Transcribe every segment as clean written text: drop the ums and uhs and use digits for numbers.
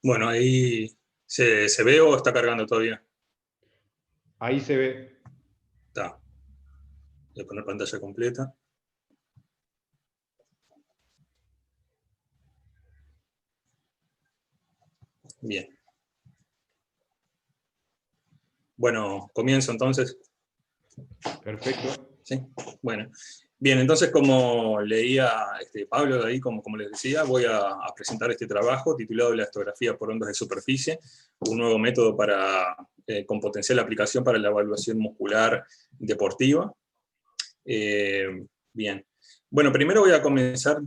Bueno, ahí se ve o está cargando todavía. Ahí se ve. Está. Voy a poner pantalla completa. Bien. Bueno, comienzo entonces. Perfecto. ¿Sí? Bueno. Bien, entonces como leía Pablo de ahí, como les decía, voy a presentar este trabajo titulado Elastografía por ondas de superficie, un nuevo método con potencial aplicación para la evaluación muscular deportiva. Bien. Bueno, primero voy a comenzar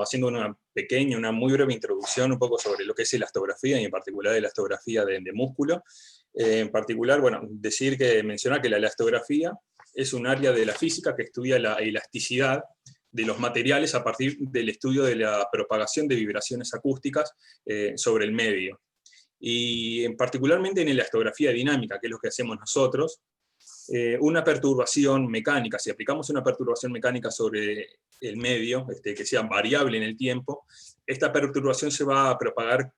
haciendo una muy breve introducción un poco sobre lo que es elastografía, y en particular elastografía de músculo. En particular, bueno, mencionar que la elastografía es un área de la física que estudia la elasticidad de los materiales a partir del estudio de la propagación de vibraciones acústicas sobre el medio. Y particularmente en elastografía dinámica, que es lo que hacemos nosotros, una perturbación mecánica, si aplicamos una perturbación mecánica sobre el medio, que sea variable en el tiempo, esta perturbación se va a propagar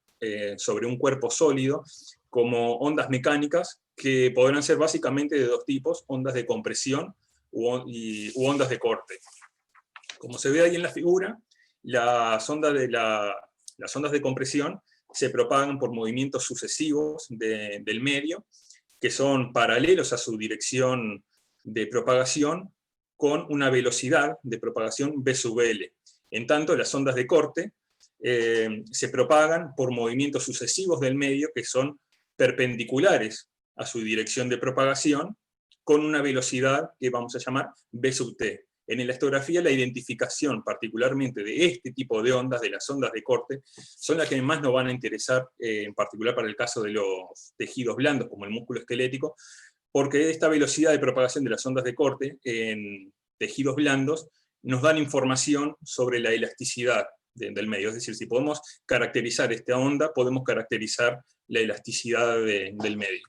sobre un cuerpo sólido como ondas mecánicas que podrán ser básicamente de dos tipos: ondas de compresión u ondas de corte. Como se ve ahí en la figura, las ondas de compresión se propagan por movimientos sucesivos del medio, que son paralelos a su dirección de propagación, con una velocidad de propagación v sub L. En tanto, las ondas de corte se propagan por movimientos sucesivos del medio que son perpendiculares a su dirección de propagación, con una velocidad que vamos a llamar v sub t. En elastografía, la identificación particularmente de este tipo de ondas, de las ondas de corte, son las que más nos van a interesar, en particular para el caso de los tejidos blandos, como el músculo esquelético, porque esta velocidad de propagación de las ondas de corte en tejidos blandos nos dan información sobre la elasticidad del medio. Es decir, si podemos caracterizar esta onda, podemos caracterizar la elasticidad del medio.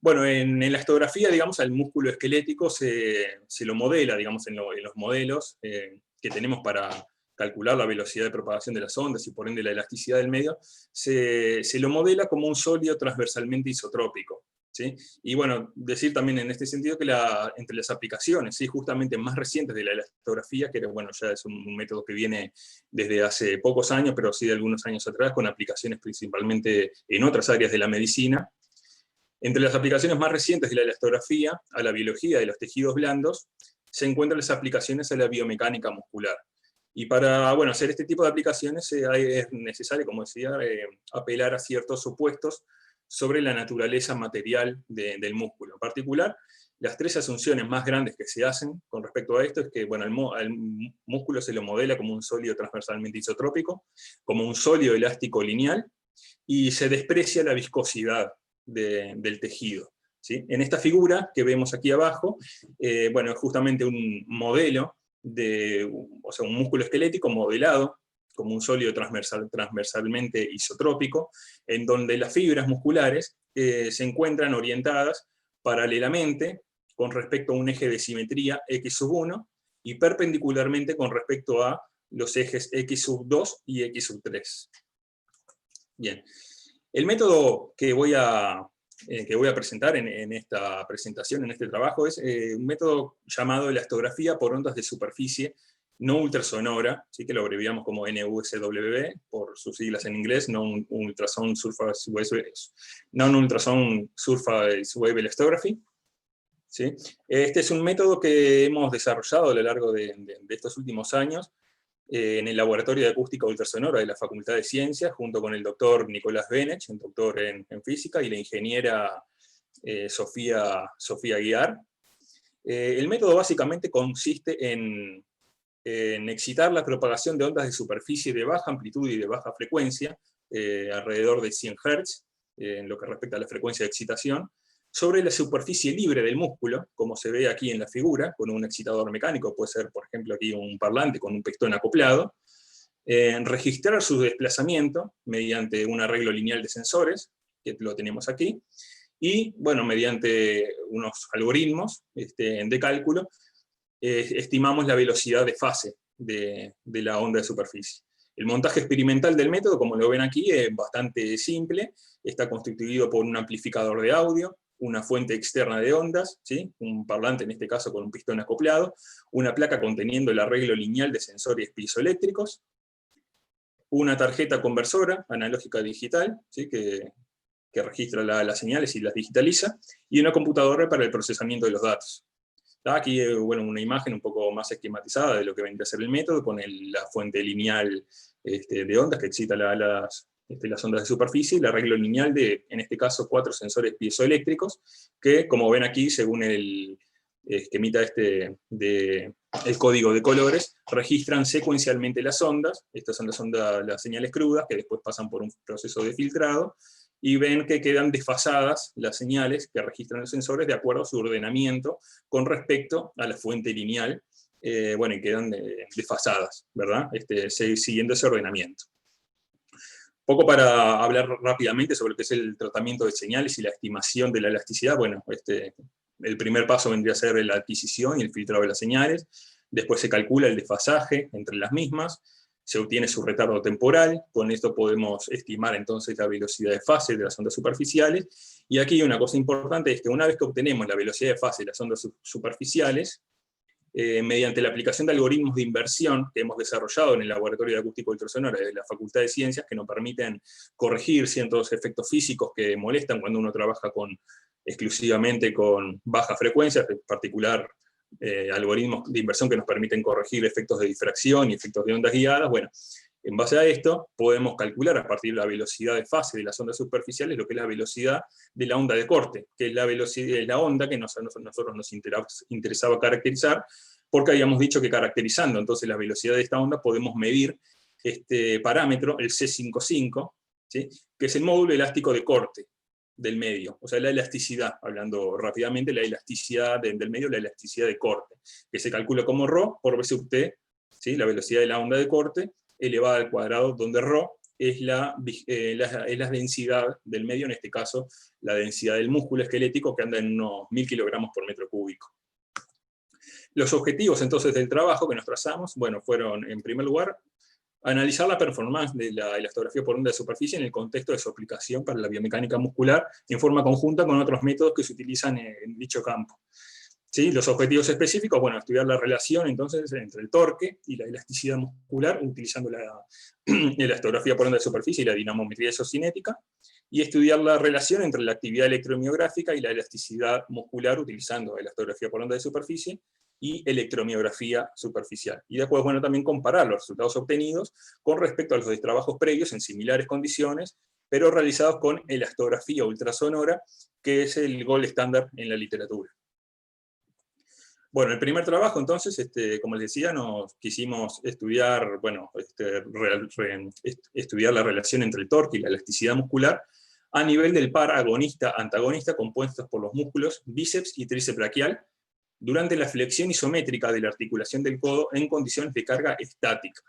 Bueno, en elastografía, digamos, al músculo esquelético se lo modela, digamos, en los modelos que tenemos para calcular la velocidad de propagación de las ondas y por ende la elasticidad del medio, se lo modela como un sólido transversalmente isotrópico, ¿sí? Y bueno, decir también en este sentido que entre las aplicaciones, ¿sí?, justamente más recientes de la elastografía, que bueno, ya es un método que viene desde hace pocos años, pero sí de algunos años atrás, con aplicaciones principalmente en otras áreas de la medicina. Entre las aplicaciones más recientes de la elastografía a la biología de los tejidos blandos se encuentran las aplicaciones a la biomecánica muscular. Y para hacer este tipo de aplicaciones es necesario, como decía, apelar a ciertos supuestos sobre la naturaleza material del músculo. En particular, las tres asunciones más grandes que se hacen con respecto a esto es que al músculo se lo modela como un sólido transversalmente isotrópico, como un sólido elástico lineal, y se desprecia la viscosidad del tejido, ¿sí? En esta figura que vemos aquí abajo, es justamente un modelo un músculo esquelético modelado como un sólido transversalmente isotrópico, en donde las fibras musculares se encuentran orientadas paralelamente con respecto a un eje de simetría x sub 1 y perpendicularmente con respecto a los ejes x sub 2 y x sub 3. Bien. El método que voy a presentar en esta presentación, en este trabajo, es un método llamado elastografía por ondas de superficie no ultrasonora, ¿sí?, que lo abreviamos como NUSW, por sus siglas en inglés, Non-Ultrasound Surface Wave Elastography. ¿Sí? Este es un método que hemos desarrollado a lo largo de estos últimos años, en el Laboratorio de Acústica Ultrasonora de la Facultad de Ciencias, junto con el doctor Nicolás Benech, un doctor en física, y la ingeniera Sofía Guiar. El método básicamente consiste en excitar la propagación de ondas de superficie de baja amplitud y de baja frecuencia, alrededor de 100 Hz, en lo que respecta a la frecuencia de excitación, sobre la superficie libre del músculo, como se ve aquí en la figura, con un excitador mecánico, puede ser, por ejemplo, aquí un parlante con un pistón acoplado, registrar su desplazamiento mediante un arreglo lineal de sensores, que lo tenemos aquí, y, mediante unos algoritmos de cálculo, estimamos la velocidad de fase de la onda de superficie. El montaje experimental del método, como lo ven aquí, es bastante simple. Está constituido por un amplificador de audio, una fuente externa de ondas, ¿sí? Un parlante en este caso con un pistón acoplado, una placa conteniendo el arreglo lineal de sensores piezoeléctricos, una tarjeta conversora analógica digital, ¿sí? que registra las señales y las digitaliza, y una computadora para el procesamiento de los datos. Aquí, bueno, una imagen un poco más esquematizada de lo que vendría a ser el método, con la fuente lineal de ondas que excita las ondas de superficie, y el arreglo lineal de, en este caso, 4 sensores piezoeléctricos, que, como ven aquí, según el esquemita el código de colores, registran secuencialmente las ondas. Estas son las señales crudas, que después pasan por un proceso de filtrado, y ven que quedan desfasadas las señales que registran los sensores de acuerdo a su ordenamiento con respecto a la fuente lineal, bueno, y quedan desfasadas, ¿verdad? Siguiendo ese ordenamiento. Poco para hablar rápidamente sobre lo que es el tratamiento de señales y la estimación de la elasticidad. Bueno, el primer paso vendría a ser la adquisición y el filtrado de las señales, después se calcula el desfasaje entre las mismas, se obtiene su retardo temporal, con esto podemos estimar entonces la velocidad de fase de las ondas superficiales, y aquí una cosa importante es que una vez que obtenemos la velocidad de fase de las ondas superficiales, mediante la aplicación de algoritmos de inversión que hemos desarrollado en el Laboratorio de Acústica Ultrasonora de la Facultad de Ciencias, que nos permiten corregir ciertos efectos físicos que molestan cuando uno trabaja exclusivamente con bajas frecuencias, en particular algoritmos de inversión que nos permiten corregir efectos de difracción y efectos de ondas guiadas. Bueno, en base a esto podemos calcular a partir de la velocidad de fase de las ondas superficiales lo que es la velocidad de la onda de corte, que es la velocidad de la onda que nosotros nos interesaba caracterizar, porque habíamos dicho que caracterizando entonces la velocidad de esta onda podemos medir este parámetro, el C55, ¿sí? Que es el módulo elástico de corte del medio, o sea, la elasticidad, hablando rápidamente, la elasticidad del medio, la elasticidad de corte, que se calcula como ρ por v sub t, ¿sí? La velocidad de la onda de corte, elevada al cuadrado, donde ρ es la densidad del medio, en este caso, la densidad del músculo esquelético, que anda en unos 1000 kilogramos por metro cúbico. Los objetivos, entonces, del trabajo que nos trazamos, bueno, fueron, en primer lugar, analizar la performance de la elastografía por onda de superficie en el contexto de su aplicación para la biomecánica muscular, en forma conjunta con otros métodos que se utilizan en dicho campo. ¿Sí? Los objetivos específicos, bueno, estudiar la relación entonces entre el torque y la elasticidad muscular, utilizando la elastografía por onda de superficie y la dinamometría isocinética, y estudiar la relación entre la actividad electromiográfica y la elasticidad muscular, utilizando elastografía por onda de superficie y electromiografía superficial. Y después, bueno, también comparar los resultados obtenidos con respecto a los de trabajos previos en similares condiciones, pero realizados con elastografía ultrasonora, que es el gold estándar en la literatura. Bueno, el primer trabajo, entonces, como les decía, nos quisimos estudiar, bueno, estudiar la relación entre el torque y la elasticidad muscular a nivel del par agonista-antagonista compuestos por los músculos bíceps y tríceps braquial durante la flexión isométrica de la articulación del codo en condiciones de carga estática.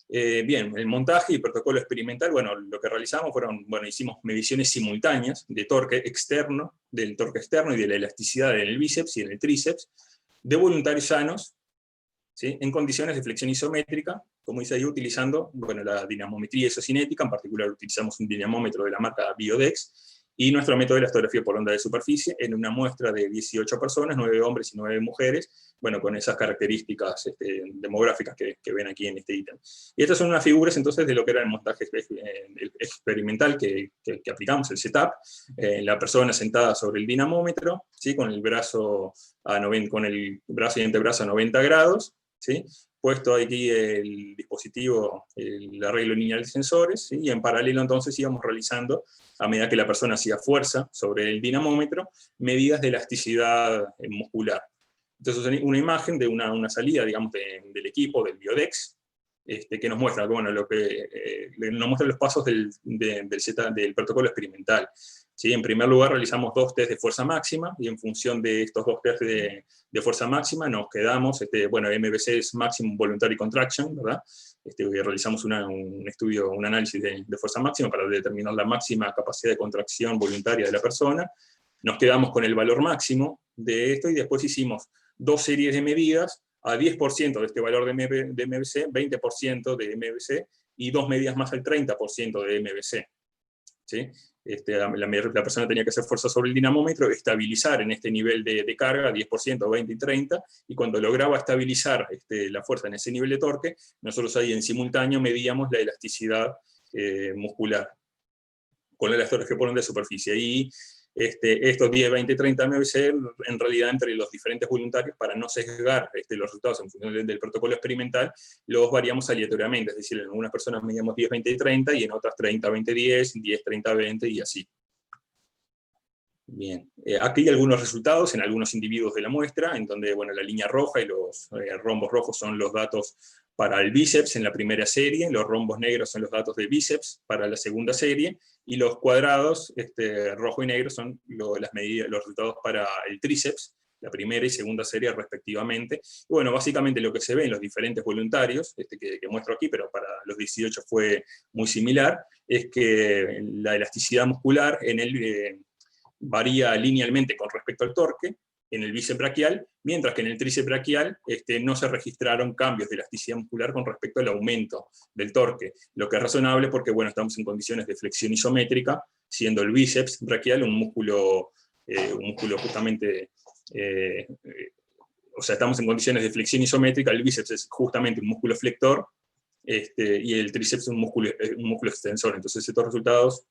Bien, el montaje y protocolo experimental, bueno, lo que realizamos fueron, bueno, hicimos mediciones simultáneas de torque externo, del torque externo y de la elasticidad en el bíceps y en el tríceps, de voluntarios sanos, ¿sí? En condiciones de flexión isométrica, como dice ahí, utilizando, bueno, la dinamometría isocinética, en particular utilizamos un dinamómetro de la marca Biodex, y nuestro método de elastografía por onda de superficie en una muestra de 18 personas, 9 hombres y 9 mujeres, bueno, con esas características demográficas que ven aquí en este ítem. Y estas son unas figuras entonces de lo que era el montaje experimental que aplicamos, el setup, la persona sentada sobre el dinamómetro, ¿sí? Con el brazo y antebrazo a 90 grados, ¿sí? Puesto aquí el dispositivo, el arreglo lineal de sensores, ¿sí? Y en paralelo entonces íbamos realizando, a medida que la persona hacía fuerza sobre el dinamómetro, medidas de elasticidad muscular. Entonces una imagen de una salida, digamos, del equipo, del Biodex, que nos muestra, bueno, nos muestra los pasos del protocolo experimental. ¿Sí? En primer lugar realizamos 2 test de fuerza máxima, y en función de estos 2 test de fuerza máxima nos quedamos, bueno, MVC es Maximum Voluntary Contraction, ¿verdad? Realizamos un estudio, un análisis de fuerza máxima para determinar la máxima capacidad de contracción voluntaria de la persona. Nos quedamos con el valor máximo de esto, y después hicimos 2 series de medidas a 10% de este valor de MVC, 20% de MVC, y 2 medidas más al 30% de MVC. ¿Sí? La persona tenía que hacer fuerza sobre el dinamómetro, estabilizar en este nivel de carga, 10%, 20 y 30, y cuando lograba estabilizar la fuerza en ese nivel de torque, nosotros ahí en simultáneo medíamos la elasticidad muscular con la elastografía por onda de superficie. Y estos 10, 20, 30 MVC, en realidad entre los diferentes voluntarios, para no sesgar los resultados en función del protocolo experimental, los variamos aleatoriamente, es decir, en algunas personas medíamos 10, 20 y 30, y en otras 30, 20, 10, 10, 30, 20, y así. Bien, aquí hay algunos resultados en algunos individuos de la muestra, en donde bueno, la línea roja y los rombos rojos son los datos para el bíceps en la primera serie, los rombos negros son los datos de bíceps para la segunda serie, y los cuadrados rojo y negro son las medidas, los resultados para el tríceps, la primera y segunda serie respectivamente. Y bueno, básicamente lo que se ve en los diferentes voluntarios, que muestro aquí, pero para los 18 fue muy similar, es que la elasticidad muscular en el varía linealmente con respecto al torque en el bíceps braquial, mientras que en el tríceps braquial no se registraron cambios de elasticidad muscular con respecto al aumento del torque, lo que es razonable porque bueno, estamos en condiciones de flexión isométrica, siendo el bíceps braquial un músculo justamente, o sea, estamos en condiciones de flexión isométrica, el bíceps es justamente un músculo flector, y el tríceps es un músculo extensor, entonces estos resultados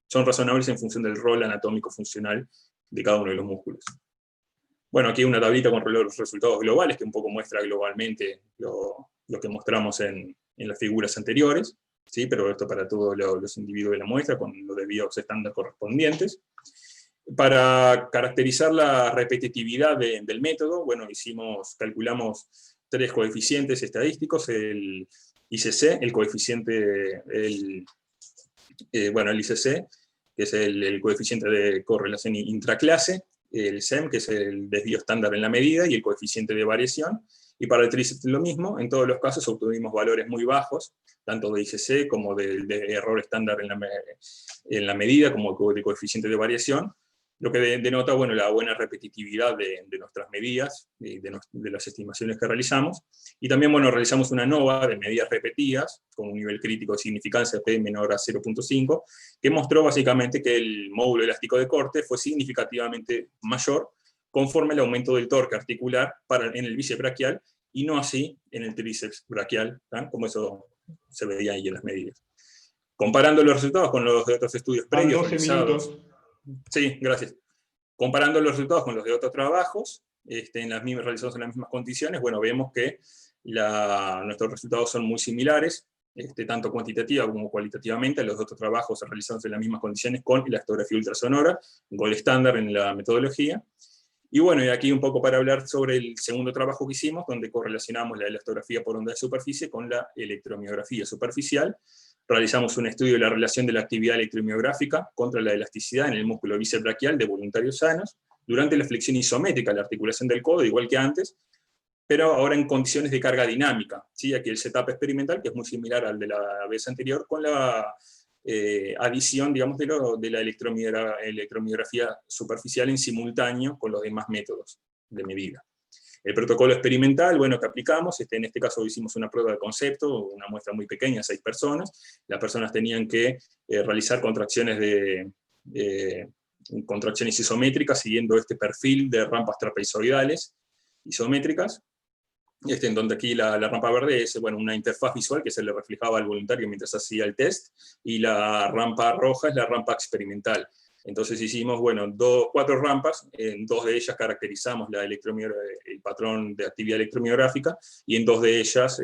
son razonables en función del rol anatómico funcional de cada uno de los músculos. Bueno, aquí hay una tablita con los resultados globales, que un poco muestra globalmente lo que mostramos en las figuras anteriores, ¿sí? Pero esto para todos los individuos de la muestra, con los debidos estándares correspondientes. Para caracterizar la repetitividad del método, bueno, calculamos 3 coeficientes estadísticos, el ICC, el coeficiente, el ICC, que es el coeficiente de correlación intraclase, el SEM, que es el desvío estándar en la medida, y el coeficiente de variación. Y para el tríceps lo mismo, en todos los casos obtuvimos valores muy bajos, tanto de ICC como de error estándar en la medida, como de coeficiente de variación, lo que denota bueno, la buena repetitividad de nuestras medidas, de las estimaciones que realizamos. Y también bueno, realizamos una NOVA de medidas repetidas, con un nivel crítico de significancia P menor a 0.5, que mostró básicamente que el módulo elástico de corte fue significativamente mayor conforme el aumento del torque articular en el bíceps braquial, y no así en el tríceps braquial, ¿tá? Como eso se veía ahí en las medidas. Comparando los resultados con los de otros estudios previos 12 realizados... minutos. Sí, gracias. Comparando los resultados con los de otros trabajos, realizados en las mismas condiciones, bueno, vemos que nuestros resultados son muy similares, tanto cuantitativa como cualitativamente, a los otros trabajos realizados en las mismas condiciones con elastografía ultrasonora, gol estándar en la metodología. Y bueno, y aquí un poco para hablar sobre el segundo trabajo que hicimos, donde correlacionamos la elastografía por onda de superficie con la electromiografía superficial. Realizamos un estudio de la relación de la actividad electromiográfica contra la elasticidad en el músculo bíceps braquial de voluntarios sanos, durante la flexión isométrica, la articulación del codo, igual que antes, pero ahora en condiciones de carga dinámica. ¿Sí? Aquí el setup experimental, que es muy similar al de la vez anterior, con la adición, digamos, de la electromiografía superficial en simultáneo con los demás métodos de medida. El protocolo experimental, bueno, que aplicamos, en este caso hicimos una prueba de concepto, una muestra muy pequeña, 6 personas. Las personas tenían que realizar contracciones contracciones isométricas siguiendo este perfil de rampas trapezoidales isométricas, en donde aquí la rampa verde es bueno, una interfaz visual que se le reflejaba al voluntario mientras hacía el test, y la rampa roja es la rampa experimental. Entonces hicimos, bueno, 4 rampas, en 2 de ellas caracterizamos el patrón de actividad electromiográfica, y en 2 de ellas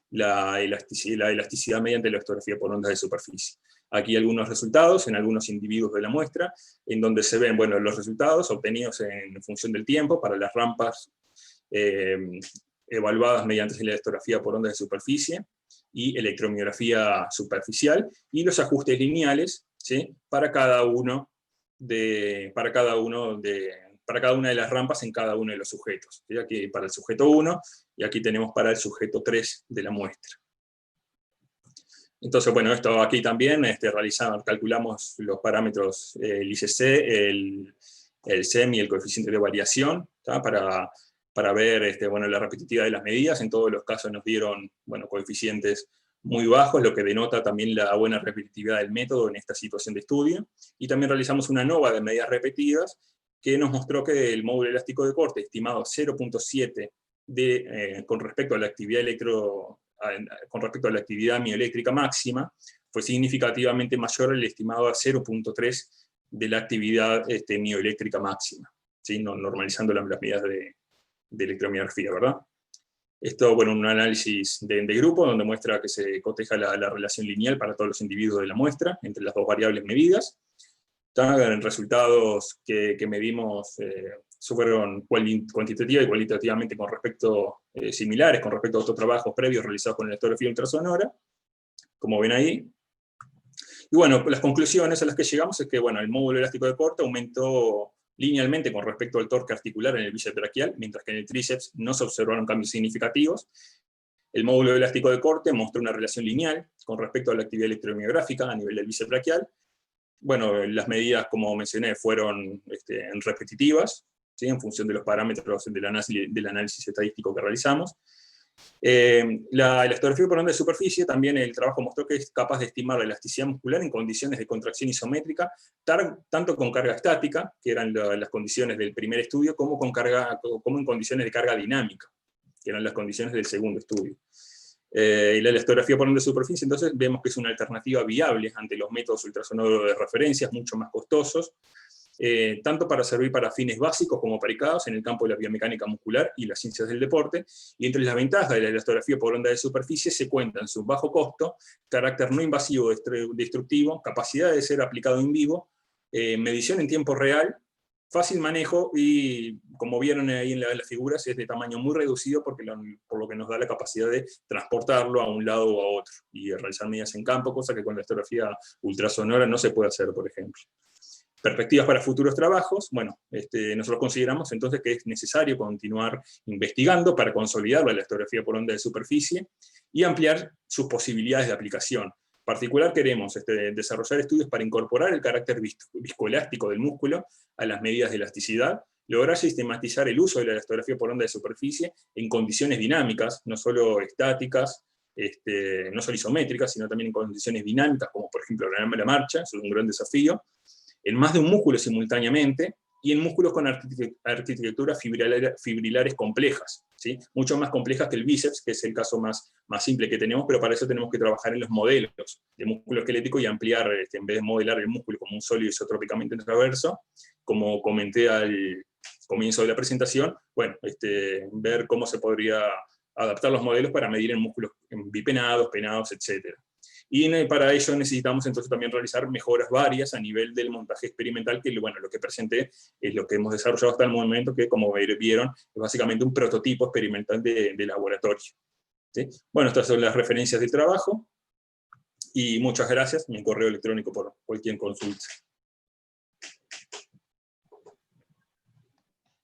la elasticidad mediante la elastografía por ondas de superficie. Aquí algunos resultados en algunos individuos de la muestra, en donde se ven bueno, los resultados obtenidos en función del tiempo para las rampas evaluadas mediante la elastografía por ondas de superficie y electromiografía superficial, y los ajustes lineales, ¿sí? para cada una de las rampas en cada uno de los sujetos. ¿Sí? Aquí para el sujeto 1, y aquí tenemos para el sujeto 3 de la muestra. Entonces, bueno, esto aquí también calculamos los parámetros, el ICC, el SEM y el coeficiente de variación, ¿tá? Para para ver bueno, la repetitividad de las medidas. En todos los casos nos dieron bueno, coeficientes muy bajos, lo que denota también la buena repetitividad del método en esta situación de estudio. Y también realizamos una nova de medidas repetidas que nos mostró que el módulo elástico de corte, estimado 0.7 con respecto a la actividad con respecto a la actividad mioeléctrica máxima, fue significativamente mayor al estimado a 0.3 de la actividad mioeléctrica máxima, ¿sí? Normalizando las medidas de electromiografía, ¿verdad? Esto, bueno, un análisis de grupo donde muestra que se coteja la relación lineal para todos los individuos de la muestra entre las dos variables medidas. En resultados que medimos fueron cuantitativa y cualitativamente similares con respecto a otros trabajos previos realizados con electrografía ultrasonora, como ven ahí. Y bueno, las conclusiones a las que llegamos es que bueno, el módulo elástico de corte aumentó linealmente con respecto al torque articular en el bíceps braquial, mientras que en el tríceps no se observaron cambios significativos. El módulo elástico de corte mostró una relación lineal con respecto a la actividad electromiográfica a nivel del bíceps braquial. Bueno, las medidas, como mencioné, fueron repetitivas, ¿sí? En función de los parámetros del análisis estadístico que realizamos. La elastografía por onda de superficie, también el trabajo mostró que es capaz de estimar la elasticidad muscular en condiciones de contracción isométrica, tanto con carga estática, que eran las condiciones del primer estudio, como en condiciones de carga dinámica, que eran las condiciones del segundo estudio. Y la elastografía por onda de superficie, entonces, vemos que es una alternativa viable ante los métodos ultrasonoros de referencias, mucho más costosos, tanto para servir para fines básicos como aplicados en el campo de la biomecánica muscular y las ciencias del deporte, y entre las ventajas de la elastografía por onda de superficie se cuentan su bajo costo, carácter no invasivo destructivo, capacidad de ser aplicado en vivo, medición en tiempo real, fácil manejo y, como vieron ahí en las figuras, es de tamaño muy reducido por lo que nos da la capacidad de transportarlo a un lado o a otro y realizar medidas en campo, cosa que con la elastografía ultrasonora no se puede hacer, por ejemplo. Perspectivas para futuros trabajos, bueno, nosotros consideramos entonces que es necesario continuar investigando para consolidar la elastografía por onda de superficie y ampliar sus posibilidades de aplicación. En particular queremos desarrollar estudios para incorporar el carácter viscoelástico del músculo a las medidas de elasticidad, lograr sistematizar el uso de la elastografía por onda de superficie en condiciones dinámicas, no solo estáticas, no solo isométricas, sino también en condiciones dinámicas, como por ejemplo la marcha, eso es un gran desafío, en más de un músculo simultáneamente, y en músculos con arquitecturas fibrilares complejas, ¿sí? Mucho más complejas que el bíceps, que es el caso más simple que tenemos, pero para eso tenemos que trabajar en los modelos de músculo esquelético y ampliar, en vez de modelar el músculo como un sólido isotrópicamente transverso, como comenté al comienzo de la presentación, bueno, ver cómo se podría adaptar los modelos para medir en músculos bipenados, penados, etc. Y para ello necesitamos entonces también realizar mejoras varias a nivel del montaje experimental, que bueno, lo que presenté es lo que hemos desarrollado hasta el momento, que como vieron, es básicamente un prototipo experimental de laboratorio, ¿sí? Bueno, estas son las referencias del trabajo, y muchas gracias, mi correo electrónico por cualquier consulta.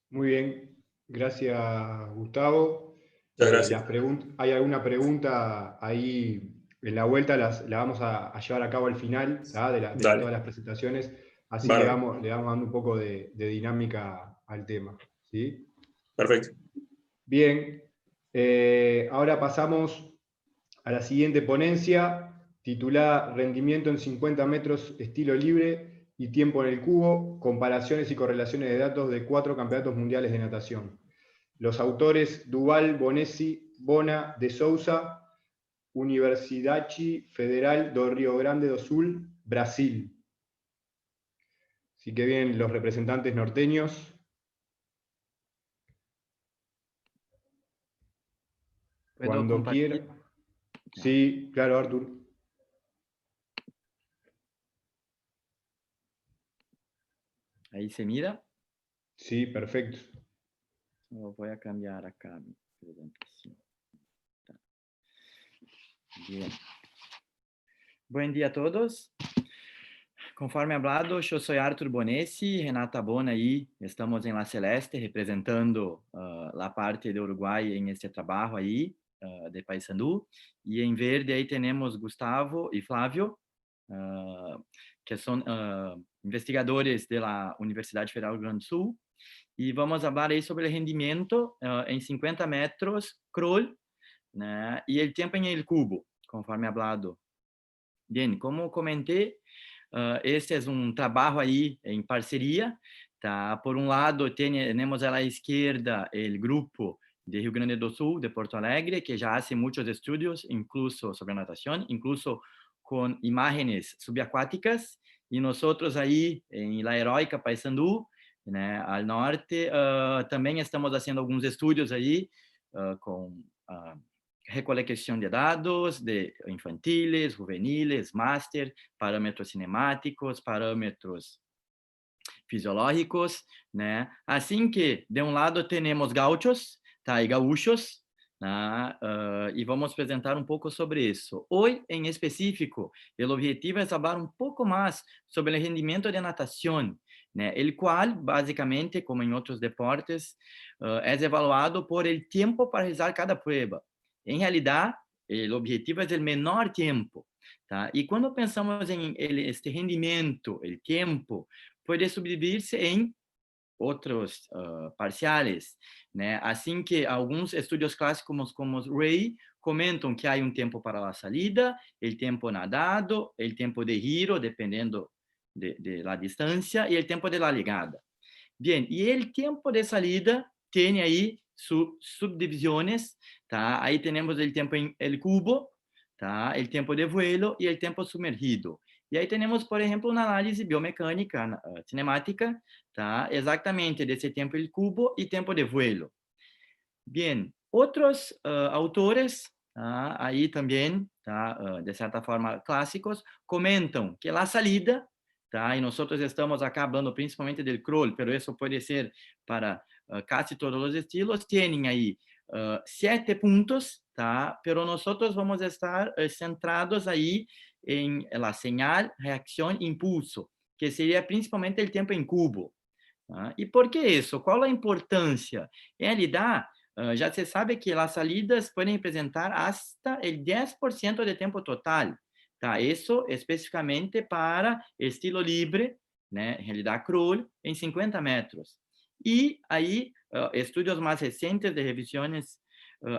Muy bien, gracias Gustavo. Muchas gracias. Hay alguna pregunta ahí en la vuelta, la vamos a llevar a cabo al final, ¿tá? de todas las presentaciones, así le vamos dando un poco de dinámica al tema, ¿sí? Perfecto. Bien, ahora pasamos a la siguiente ponencia, titulada Rendimiento en 50 metros estilo libre y tiempo en el cubo, comparaciones y correlaciones de datos de 4 campeonatos mundiales de natación. Los autores Duval, Bonesi, Bona, de Souza, Universidade Federal do Rio Grande do Sul, Brasil. Así que bien, los representantes norteños. Cuando quiera. Sí, claro, Artur. Ahí se mira. Sí, perfecto. Voy a cambiar acá mi presentación. Bien. Buen día a todos. Conforme hablado, yo soy Artur Bonesi, Renata Bona ahí, estamos en la Celeste representando la parte de Uruguay en este trabajo ahí, de Paysandú, y en verde ahí tenemos Gustavo y Flávio, que son investigadores de la Universidad Federal do Rio Grande do Sul, E vamos falar aí sobre o rendimento em 50 metros crawl, né? E o tempo em el cubo, conforme hablado. Bem, como comentei, este é um trabalho aí em parceria, tá? Por um lado, temos à esquerda o grupo de Rio Grande do Sul, de Porto Alegre, que já faz muitos estudos, incluso sobre natação, incluso com imagens subaquáticas, e nós aí em La Heroica, Paysandú, né, ao norte, também estamos fazendo alguns estudos aí com recolección de dados de infantiles, juveniles, máster, parámetros cinemáticos, parámetros fisiológicos, né? Assim que, de um lado, temos gauchos, tá? E gaúchos, né? E vamos apresentar um pouco sobre isso. Hoje, em específico, o objetivo é falar um pouco mais sobre o rendimento de natação, né? El qual, basicamente, como em outros deportes, é evaluado por el tempo para realizar cada prova. Em realidade, o objetivo é o menor tempo, tá? E quando pensamos em este rendimento, o tempo, pode subdividir-se em outros parciais, né? Assim que alguns estudos clássicos como Ray comentam que há um tempo para a salida, o tempo nadado, o tempo de giro, dependendo de la distância, e o tempo de la ligada. Bem, e o tempo de salida tem aí subdivisões, tá? Aí temos o tempo em el cubo, tá? O tempo de vuelo e o tempo sumergido. E aí temos, por exemplo, uma análise biomecânica cinemática, tá? Exatamente desse tempo el cubo e tempo de vuelo. Bem, outros autores, tá? Aí também, tá? De certa forma clássicos, comentam que a salida, tá? E nós estamos acá falando principalmente do crawl, pero isso pode ser para quase todos os estilos, tem aí 7 pontos, tá? Pero nós vamos estar centrados aí em la señal, reacção, impulso, que seria principalmente o tempo em cubo. Tá? E por que isso? Qual a importância? Em realidade, já se sabe que as salidas podem representar hasta o 10% de tempo total. Tá? Isso especificamente para estilo livre, né? Em realidade crawl, em 50 metros. E aí, estudos mais recentes de revisões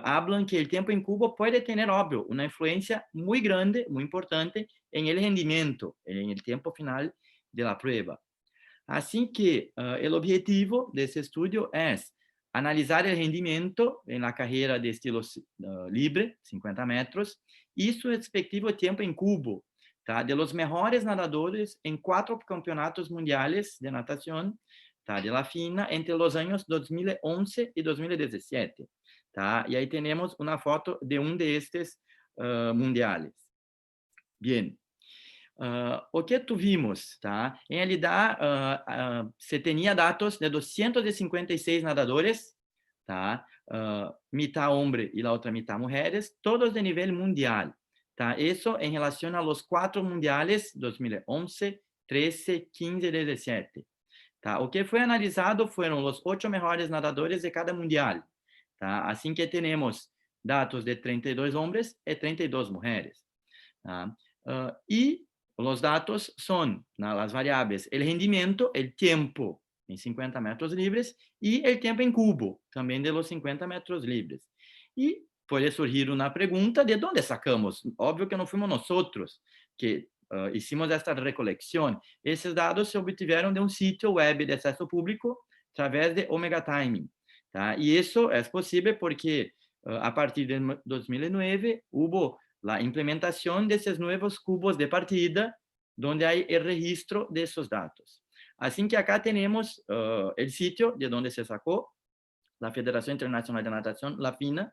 hablan que o tempo em cubo pode ter, óbvio, uma influência muito grande, muito importante em el rendimento, em el tempo final de la prueba. Assim que o objetivo desse estudo é analisar o rendimento na carreira de estilo livre, 50 metros, e seu respectivo tempo em cubo, tá? De los mejores nadadores em 4 campeonatos mundiais de natação, tá? De la FINA, entre os anos 2011 e 2017. Tá? E aí temos uma foto de destes mundiais. Bem. O que tuvimos, tá? Em realidade, se tinha dados de 256 nadadores, tá? Mitad homem e a outra mitad mulheres, todos de nível mundial, tá? Isso em relação a los 4 mundiales, 2011, 13, 15 e 17. Tá? O que foi analisado foram os 8 melhores nadadores de cada mundial, tá? Assim que temos dados de 32 homens e 32 mulheres, tá? E os dados são, as variáveis, o rendimento, o tempo em 50 metros livres e o tempo em cubo, também de los 50 metros livres. E pode surgir uma pergunta, de onde sacamos? Óbvio que não fomos nós que hicimos esta recolecção. Esses dados se obtiveram de um sítio web de acesso público, através de Omega Timing. Tá? E isso é possível porque, a partir de 2009, houve a implementação desses novos cubos de partida, onde há o registro desses dados. Assim que acá temos o sítio de onde se sacou, a Federação Internacional de Natação, la FINA,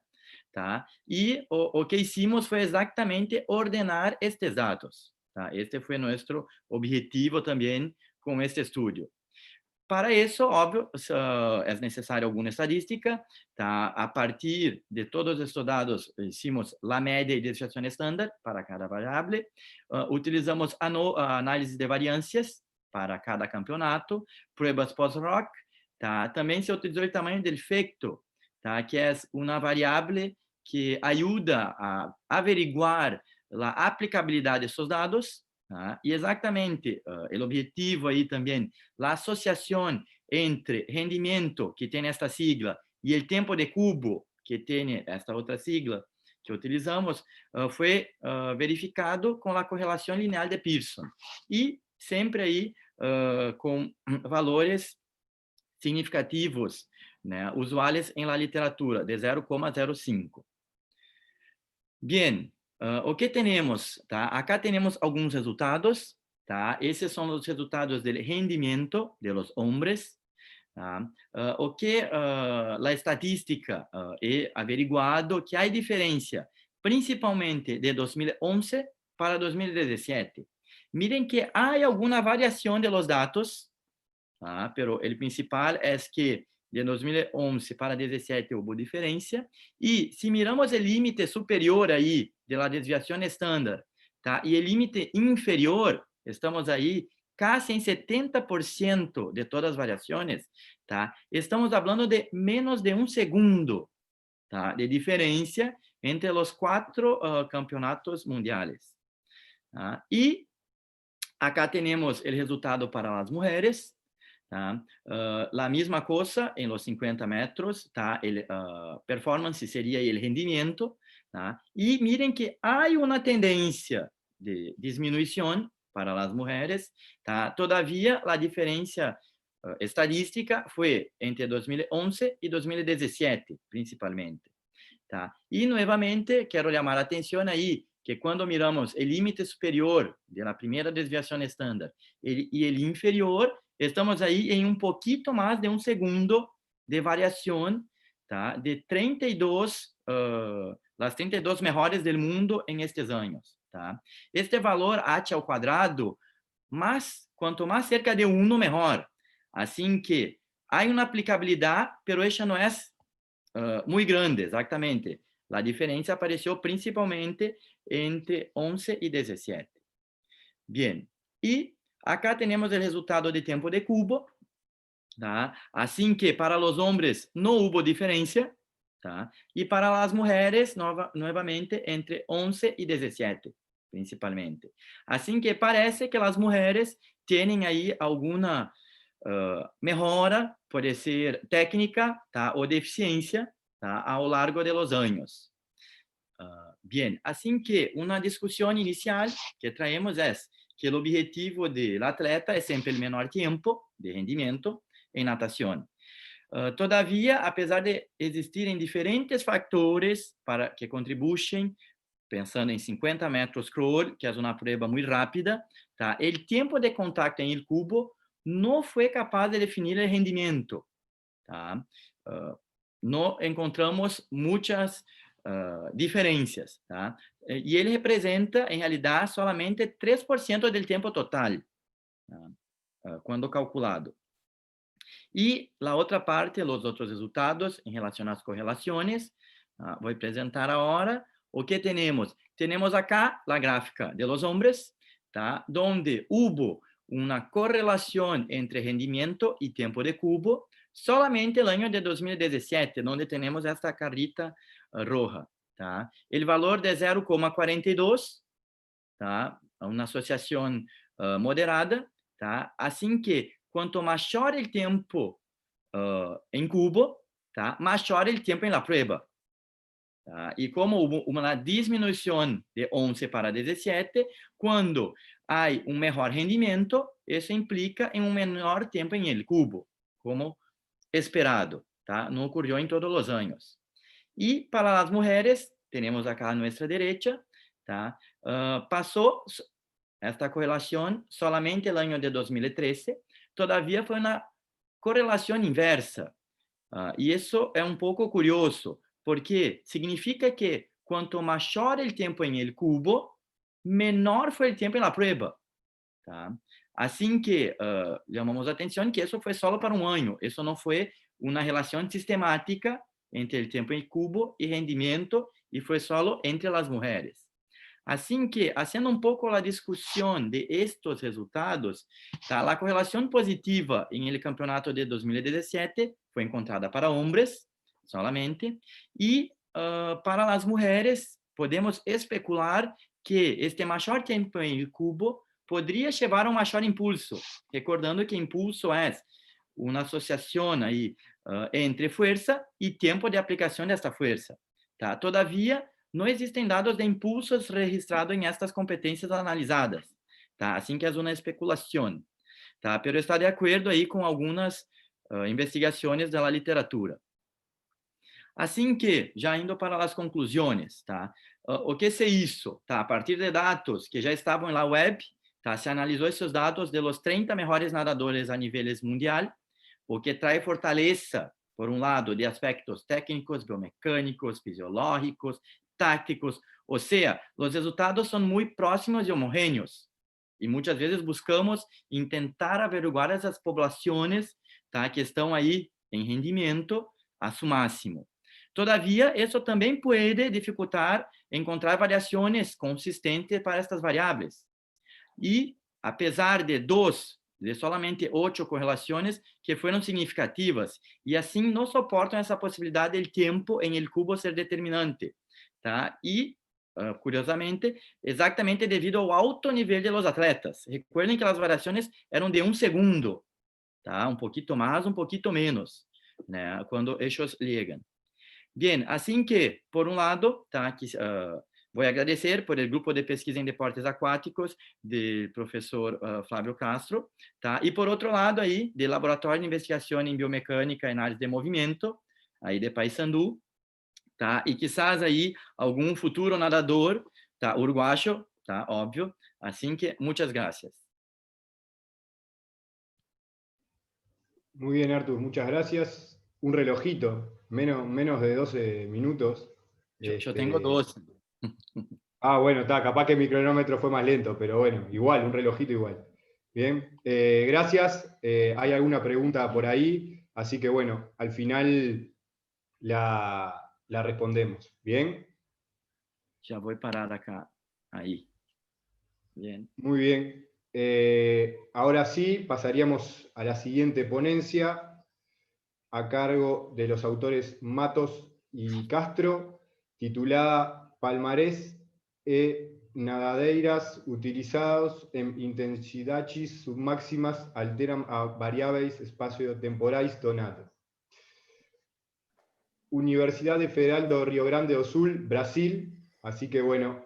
tá? E o que hicimos foi exatamente ordenar estes dados. Tá? Este foi nosso objetivo também com este estudo. Para isso, óbvio, é necessária alguma estadística, tá? A partir de todos estes dados, hicimos a média e desviação estándar para cada variável, utilizamos a análise de variâncias para cada campeonato, pruebas post-rock, tá? Também se utilizou o tamanho do efeito, tá? Que é uma variável que ajuda a averiguar a aplicabilidade desses dados. Tá? E exatamente o objetivo aí também, a associação entre rendimiento, que tiene esta sigla, y el tiempo de cubo, que tiene esta otra sigla que utilizamos, fue verificado con la correlación lineal de Pearson. Y siempre ahí con valores significativos, né, usuales en la literatura, de 0,05. Bien, o que temos? Tá? Acá temos alguns resultados. Tá? Esses são os resultados do rendimento de los hombres. Tá? O que a estatística é averiguado que há diferença, principalmente de 2011 para 2017. Miren que há alguma variação de los dados, tá? Pero o principal é que de 2011 para 2017 houve diferença. E se miramos o límite superior aí de la desviação estándar, tá? E o límite inferior, estamos aí casi em 70% de todas as variações, tá? Estamos falando de menos de 1 segundo, tá? De diferença entre os 4 campeonatos mundiais. Tá? E acá temos o resultado para as mulheres. Tá? La misma cosa en los 50 metros, tá? El performance sería el rendimiento, tá? Y miren que hay una tendencia de disminución para las mujeres, tá? Todavía la diferencia estadística fue entre 2011 y 2017, principalmente. Tá? Y nuevamente quiero llamar la atención ahí que cuando miramos el límite superior de la primera desviación estándar y el inferior, estamos aí em poquito mais de 1 segundo de variação, tá? De 32, as 32 melhores do mundo em estes anos, tá? Este valor h ao quadrado, quanto mais cerca de 1, melhor. Assim que há uma aplicabilidade, pero esta não é muito grande, exatamente. A diferença apareceu principalmente entre 11 e 17. Bien, e acá temos o resultado de tempo de cubo, tá? Assim que para os homens não houve diferença, tá? E para as mulheres, novamente, entre 11 e 17, principalmente. Assim que parece que as mulheres têm aí alguma melhora, pode ser técnica, tá? Ou de eficiência, tá? Ao largo de los anos. Bien, assim que uma discussão inicial que traemos é que o objetivo do atleta é sempre o menor tempo de rendimento em natação. Todavia, apesar de existirem diferentes fatores que contribuem, pensando em 50 metros crawl, que é uma prova muito rápida, tá? O tempo de contato em el cubo não foi capaz de definir o rendimento. Tá? Não encontramos muitas diferenças, tá? E ele representa, em realidade, solamente 3% do tempo total, tá? Quando calculado. E a outra parte, os outros resultados em relação às correlações, vou apresentar agora. O que temos? Temos acá a gráfica de los hombres, tá? Onde houve uma correlação entre rendimento e tempo de cubo, solamente no ano de 2017, onde temos esta carrita roja, tá? O valor de 0,42, tá? Uma associação moderada, tá? Assim que quanto maior o tempo em cubo, tá? Maior o tempo em la prueba. Tá? E como houve uma diminuição de 11 para 17, quando há melhor rendimento, isso implica em menor tempo em el cubo, como esperado, tá? Não ocorreu em todos os anos. E para as mulheres, temos acá a nossa direita, tá? Passou esta correlação solamente no ano de 2013, todavia foi uma correlação inversa. E isso é pouco curioso, porque significa que quanto maior o tempo em el cubo, menor foi o tempo em la prueba. Tá? Assim que chamamos a atenção que isso foi só para um ano, isso não foi uma relação sistemática entre o tempo em cubo e rendimento, e foi só entre as mulheres. Assim que, fazendo pouco a discussão de estes resultados, tá? A correlação positiva em el campeonato de 2017 foi encontrada para homens, solamente, e para as mulheres, podemos especular que este maior tempo em cubo poderia levar a um maior impulso, recordando que impulso é una asociación ahí entre fuerza y tiempo de aplicación de esta fuerza. ¿Tá? Todavía no existen datos de impulsos registrados en estas competencias analisadas. Tá? Así que es una especulación. Tá? Pero está de acuerdo ahí con algunas investigaciones de la literatura. Assim que, já indo para as conclusões, tá? O que se hizo? Tá? A partir de dados que já estavam na web, tá? Se analisou esses dados de los 30 melhores nadadores a níveis mundial, o que trae fortaleza, por um lado, de aspectos técnicos, biomecânicos, fisiológicos, tácticos, ou seja, os resultados são muito próximos e homogêneos. E muitas vezes buscamos tentar averiguar essas populações, tá? Que estão aí em rendimento a su máximo. Todavia, isso também pode dificultar encontrar variações consistentes para estas variáveis. E, apesar de solamente 8 correlações que foram significativas, e assim não suportam essa possibilidade do tempo em el cubo ser determinante. Tá? E, curiosamente, exatamente devido ao alto nível de los atletas. Recuerden que as variações eram de 1 segundo, tá? Um pouquinho mais, um pouquinho menos, né? Quando ellos llegan. Bien, assim que, por um lado, tá, que, vou agradecer por el grupo de pesquisa em deportes aquáticos do professor Flávio Castro, tá? E por outro lado aí, do Laboratório de Investigação em Biomecânica e Análise de Movimento, aí de Paysandú, tá? E quizás aí algum futuro nadador, tá, uruguayo, tá, óbvio. Assim que, muchas gracias. Muy bien, Artur, muchas gracias. Un relojito, menos de 12 minutos. Yo tengo 12. Ah, bueno, está, capaz que mi cronómetro fue más lento, pero bueno, igual, un relojito igual. Bien, gracias. Hay alguna pregunta por ahí, así que bueno, al final la respondemos. ¿Bien? Ya voy a parar acá, ahí. Bien. Muy bien. Ahora sí, pasaríamos a la siguiente ponencia, a cargo de los autores Matos y Castro, titulada Palmarés e nadadeiras utilizados en intensidades submáximas alteran a variáveis espacio-temporais donadas. Universidad Federal do Rio Grande do Sul, Brasil. Así que bueno,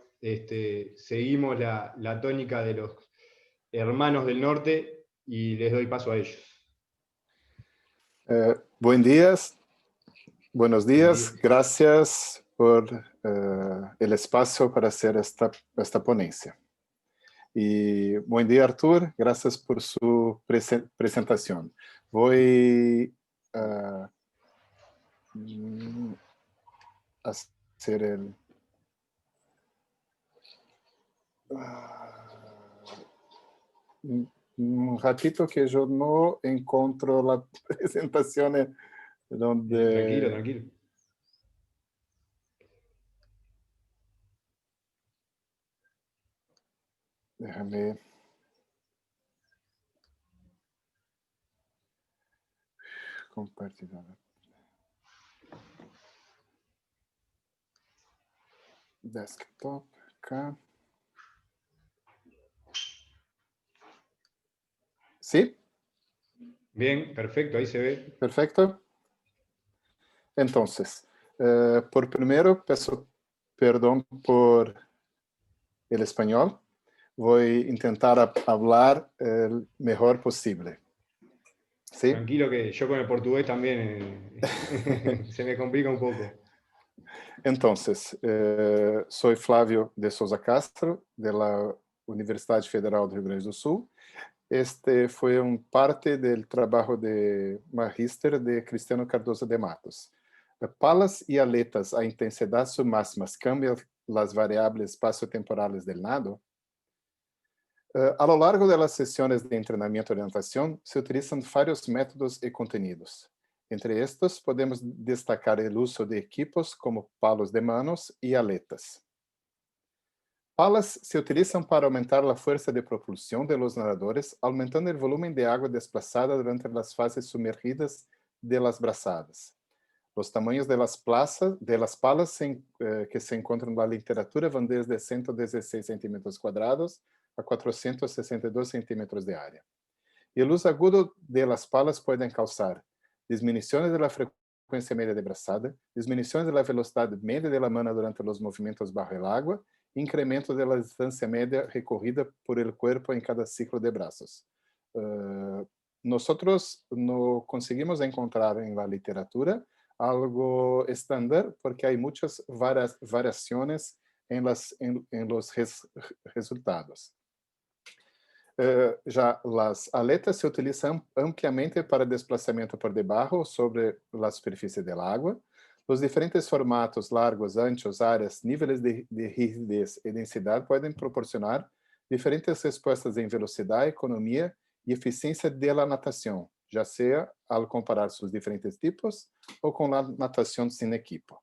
seguimos la tónica de los hermanos del norte y les doy paso a ellos. Buenos días, gracias por el espacio para hacer esta ponencia. Y buen día, Artur, gracias por su presentación. Voy a hacer el... un ratito que yo no encuentro la presentación donde... Tranquilo, tranquilo. Déjame... compartir. Desktop, acá. ¿Sí? Bien, perfecto, ahí se ve. Perfecto. Entonces, por primero, peço perdón por el español. Voy a intentar hablar el mejor posible. ¿Sí? Tranquilo que yo con el portugués también se me complica un poco. Entonces, soy Flávio de Souza Castro, de la Universidad Federal do Rio Grande do Sul. Este fue parte del trabajo de magíster de Cristiano Cardoso de Matos. Palas y aletas a intensidad submáximas cambian las variables espaciotemporales del nado. A lo largo de las sesiones de entrenamiento y orientación se utilizan varios métodos y contenidos. Entre estos podemos destacar el uso de equipos como palos de manos y aletas. Palas se utilizan para aumentar la fuerza de propulsión de los nadadores, aumentando el volumen de agua desplazada durante las fases sumergidas de las brazadas. Los tamaños de las palas que se encuentran en la literatura van desde 116 centímetros cuadrados a 462 centímetros de área. Y el uso agudo de las palas pueden causar disminuciones de la frecuencia media de brazada, disminuciones de la velocidad media de la mano durante los movimientos bajo el agua, incremento de la distancia media recorrida por el cuerpo en cada ciclo de brazos. Nosotros no conseguimos encontrar en la literatura algo estándar porque hay muchas variaciones en los resultados. Já as aletas se utilizam ampliamente para desplazamento por debaixo sobre a superfície da água. Os diferentes formatos, largos, anchos, áreas, níveis de rigidez e densidade podem proporcionar diferentes respostas em velocidade, economia e eficiência da natação, já seja ao comparar seus diferentes tipos ou com a natação sem equipo.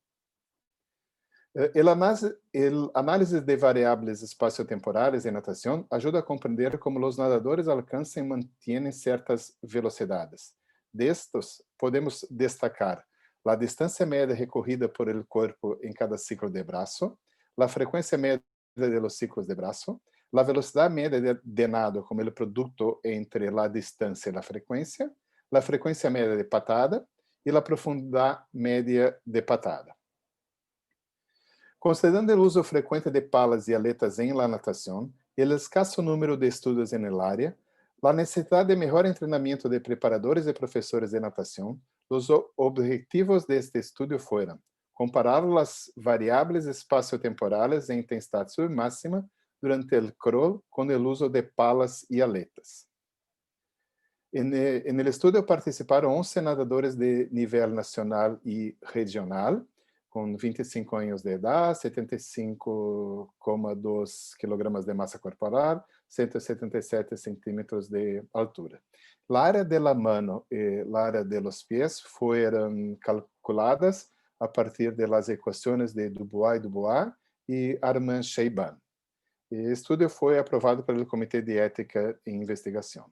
El análisis de variables espaciotemporales en natación ayuda a comprender cómo los nadadores alcanzan y mantienen ciertas velocidades. De estos, podemos destacar la distancia media recorrida por el cuerpo en cada ciclo de brazo, la frecuencia media de los ciclos de brazo, la velocidad media de nado como el producto entre la distancia y la frecuencia media de patada y la profundidad media de patada. Considerando o uso frequente de palas e aletas em la natação e o escasso número de estudos em área, a necessidade de melhor treinamento de preparadores e professores de natação, os objetivos deste estudo foram comparar as variáveis espaciotemporales em intensidade submáxima durante o crawl com o uso de palas e aletas. En el estudio participaron 11 nadadores de nivel nacional y regional, con 25 años de edad, 75,2 kilogramos de masa corporal, 177 centímetros de altura. La área de la mano y la área de los pies fueron calculadas a partir de las ecuaciones de Dubois y Armand Sheiban. El estudio fue aprobado por el Comité de Ética e Investigación.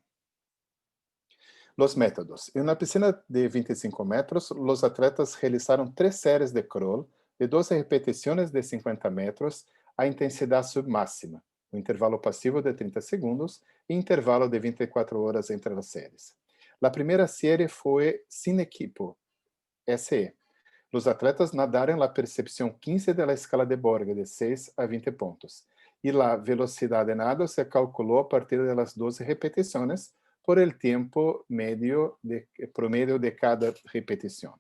Los métodos. En una piscina de 25 metros, los atletas realizaron 3 series de crawl de 12 repeticiones de 50 metros a intensidad submáxima, un intervalo pasivo de 30 segundos e intervalo de 24 horas entre las series. La primera serie fue sin equipo, SE. Los atletas nadaron la percepción 15 de la escala de Borg de 6 a 20 puntos y la velocidad de nado se calculó a partir de las 12 repeticiones por el tiempo promedio de cada repetición.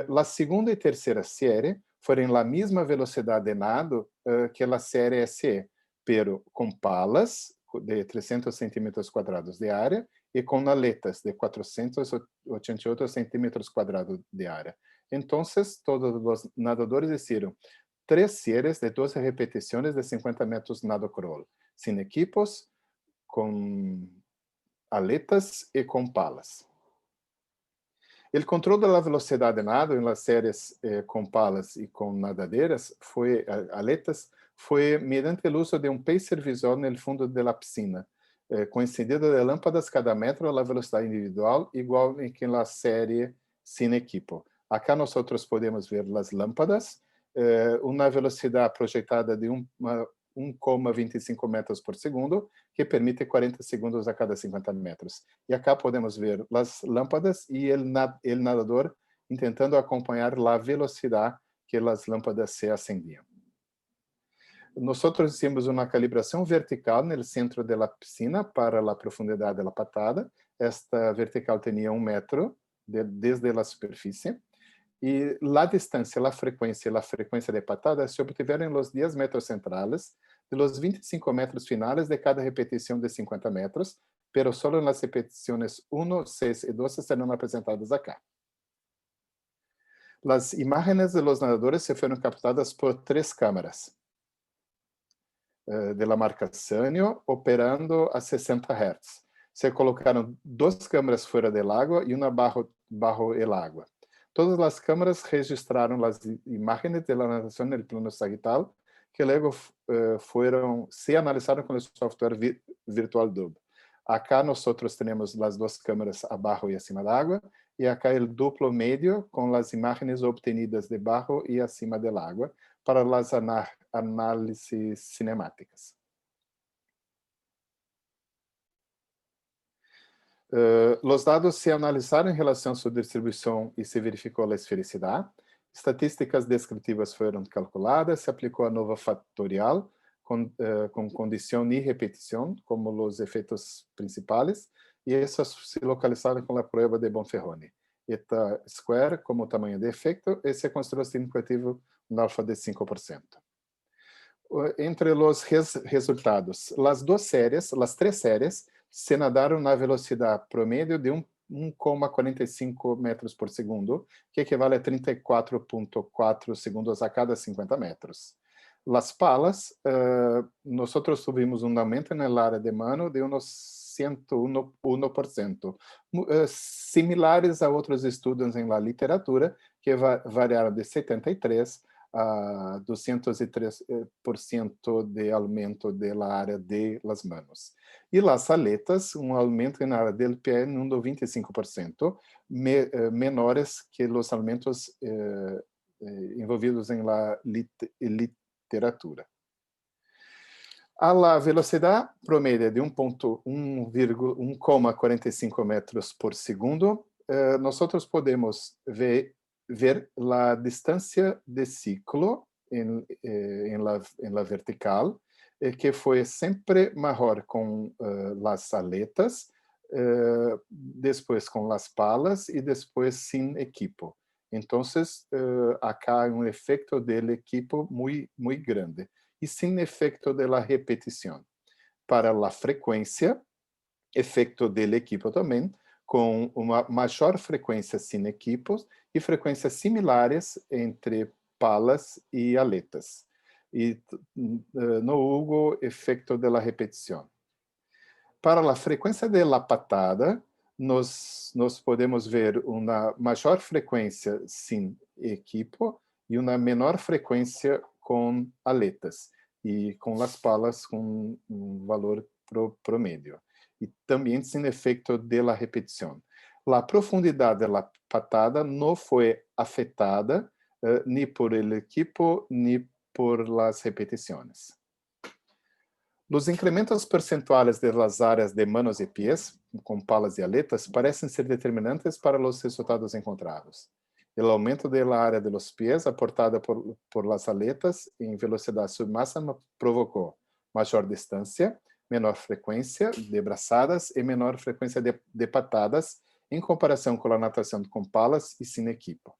La segunda y tercera serie fueron la misma velocidad de nado que la serie SE, pero con palas de 300 centímetros cuadrados de área y con aletas de 488 centímetros cuadrados de área. Entonces, todos los nadadores hicieron 3 series de 12 repeticiones de 50 metros nado crawl, sin equipos, con aletas y con palas. El control de la velocidad de nado en las series con palas y con nadaderas aletas fue mediante el uso de un pacer visor en el fondo de la piscina, coincidido de lámparas cada metro a la velocidad individual igual que en la serie sin equipo. Acá nosotros podemos ver las lámparas, una velocidad proyectada de 1,25 metros por segundo, que permite 40 segundos a cada 50 metros. E acá podemos ver as lâmpadas e el nadador intentando acompanhar a velocidade que as lâmpadas se ascendiam. Nós hicimos uma calibração vertical no centro da piscina para a profundidade da patada. Esta vertical tinha 1 metro desde a superfície. E a distância, a frequência de patada se obtiveram nos 10 metros centrais de los 25 metros finales de cada repetición de 50 metros, pero solo en las repeticiones 1, 6 y 12 serán apresentadas acá. Las imágenes de los nadadores se fueron captadas por 3 cámaras de la marca Sanyo operando a 60 Hz. Se colocaron 2 cámaras fuera del agua y una bajo el agua. Todas las cámaras registraron las imágenes de la natación en el plano sagital que luego se analizaron con el software Virtual Dub. Acá nosotros tenemos las 2 cámaras abajo y acima del agua, y acá el duplo medio con las imágenes obtenidas debajo y acima del agua para las análisis cinemáticas. Os dados se analisaram em relação à sua distribuição e se verificou a esfericidade. Estatísticas descritivas foram calculadas, se aplicou a nova fatorial, com condição e repetição, como os efeitos principais, e essas se localizaram com a prova de Bonferroni. Eta square como tamanho de efeito, e se construiu significativo um alfa de 5%. Entre os resultados, as três séries se nadaram na velocidade promédio de 1,45 metros por segundo, que equivale a 34,4 segundos a cada 50 metros. Las palas, nós tuvimos um aumento na área de mano de uns 101%, similares a outros estudos em la literatura, que variaram de 73% a 203% de aumento da área de las manos. E las aletas, aumento na área del pé de 25%, menores que os aumentos envolvidos em la literatura. A la velocidade promédia de 1,45 metros por segundo, nós podemos ver a distância de ciclo em la vertical, que foi sempre maior com as aletas, depois com as palas e depois sem equipo. Então, acá há efeito do equipo muito grande e sem efeito da repetição. Para a frequência, efeito do equipo também, com uma maior frequência sem equipos e frequências similares entre palas e aletas. E no hubo efeito da repetição. Para a frequência da patada, nós podemos ver uma maior frequência sem equipo e uma menor frequência com aletas, e com as palas com valor promédio. E também sem efeito da repetição. A profundidade da patada não foi afetada nem por el equipo, nem por las repetições. Os incrementos percentuais das áreas de manos e pés, com palas e aletas, parecem ser determinantes para os resultados encontrados. O aumento da área de los pés aportada por las aletas em velocidade submáxima provocou maior distância, menor frequência de braçadas e menor frequência de patadas em comparação com a natação com palas e sem equipo.